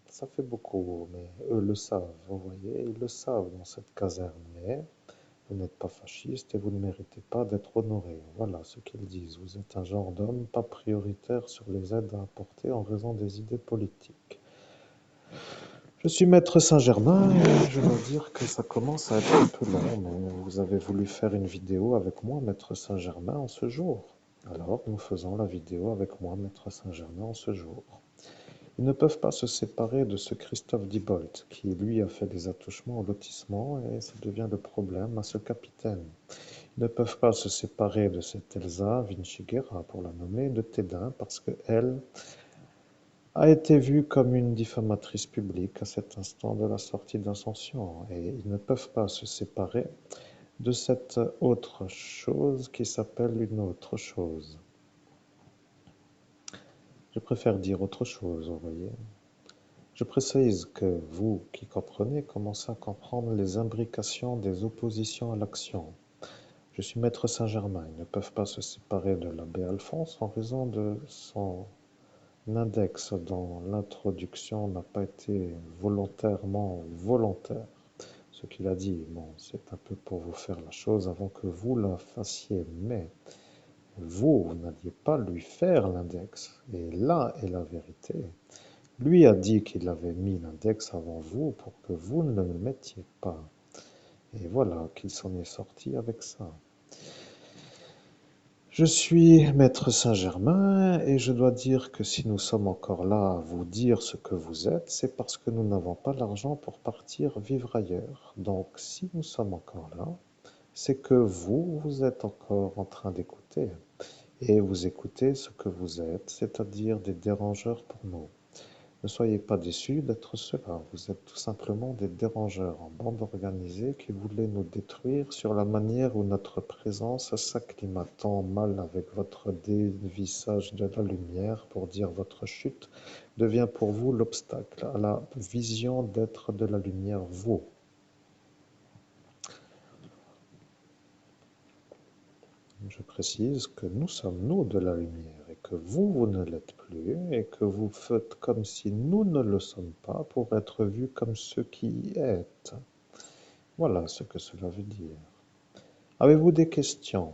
ça fait beaucoup, mais eux le savent, vous voyez, ils le savent dans cette caserne, mais vous n'êtes pas fasciste et vous ne méritez pas d'être honoré. Voilà ce qu'ils disent. Vous êtes un genre d'homme pas prioritaire sur les aides à apporter en raison des idées politiques. Je suis maître Saint-Germain et je dois dire que ça commence à être un peu long, mais vous avez voulu faire une vidéo avec moi, maître Saint-Germain, en ce jour. Alors nous faisons la vidéo avec moi, maître Saint-Germain, en ce jour. Ils ne peuvent pas se séparer de ce Christophe Diebold, qui lui a fait des attouchements au lotissement et ça devient le problème à ce capitaine. Ils ne peuvent pas se séparer de cette Elsa Vinciguerra, pour la nommer, de Tédin, parce qu'elle a été vue comme une diffamatrice publique à cet instant de la sortie d'Ascension. Et ils ne peuvent pas se séparer de cette autre chose qui s'appelle une autre chose. Je préfère dire autre chose, vous voyez. Je précise que vous, qui comprenez, commencez à comprendre les imbrications des oppositions à l'action. Je suis maître Saint-Germain. Ils ne peuvent pas se séparer de l'abbé Alphonse en raison de son index dont l'introduction n'a pas été volontairement volontaire. Ce qu'il a dit, bon, c'est un peu pour vous faire la chose avant que vous la fassiez, mais vous n'alliez pas lui faire l'index. Et là est la vérité. Lui a dit qu'il avait mis l'index avant vous pour que vous ne le mettiez pas. Et voilà qu'il s'en est sorti avec ça. Je suis maître Saint-Germain et je dois dire que si nous sommes encore là à vous dire ce que vous êtes, c'est parce que nous n'avons pas l'argent pour partir vivre ailleurs. Donc si nous sommes encore là, c'est que vous êtes encore en train d'écouter. Et vous écoutez ce que vous êtes, c'est-à-dire des dérangeurs pour nous. Ne soyez pas déçus d'être cela. Vous êtes tout simplement des dérangeurs en bande organisée qui voulaient nous détruire sur la manière où notre présence s'acclimatant mal avec votre dévissage de la lumière pour dire votre chute devient pour vous l'obstacle à la vision d'être de la lumière, vous. Je précise que nous sommes nous de la lumière et que vous ne l'êtes plus et que vous faites comme si nous ne le sommes pas pour être vus comme ceux qui y êtes. Voilà ce que cela veut dire. Avez-vous des questions?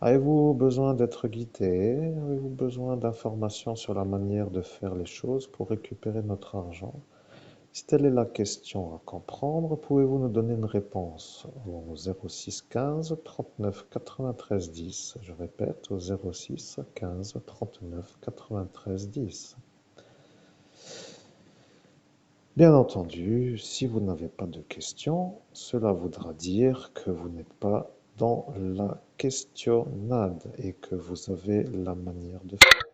Avez-vous besoin d'être guidé? Avez-vous besoin d'informations sur la manière de faire les choses pour récupérer notre argent? Si telle est la question à comprendre, pouvez-vous nous donner une réponse au 06 15 39 93 10? Je répète, au 06 15 39 93 10. Bien entendu, si vous n'avez pas de questions, cela voudra dire que vous n'êtes pas dans la questionnade et que vous avez la manière de faire.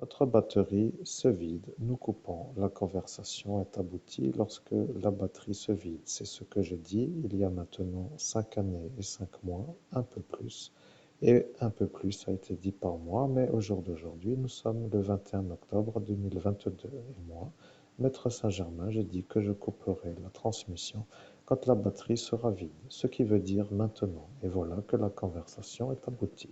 Votre batterie se vide, nous coupons. La conversation est aboutie lorsque la batterie se vide. C'est ce que j'ai dit il y a maintenant 5 années et 5 mois, un peu plus. Et un peu plus a été dit par moi, mais au jour d'aujourd'hui, nous sommes le 21 octobre 2022. Et moi, Maître Saint-Germain, j'ai dit que je couperai la transmission quand la batterie sera vide, ce qui veut dire maintenant. Et voilà que la conversation est aboutie.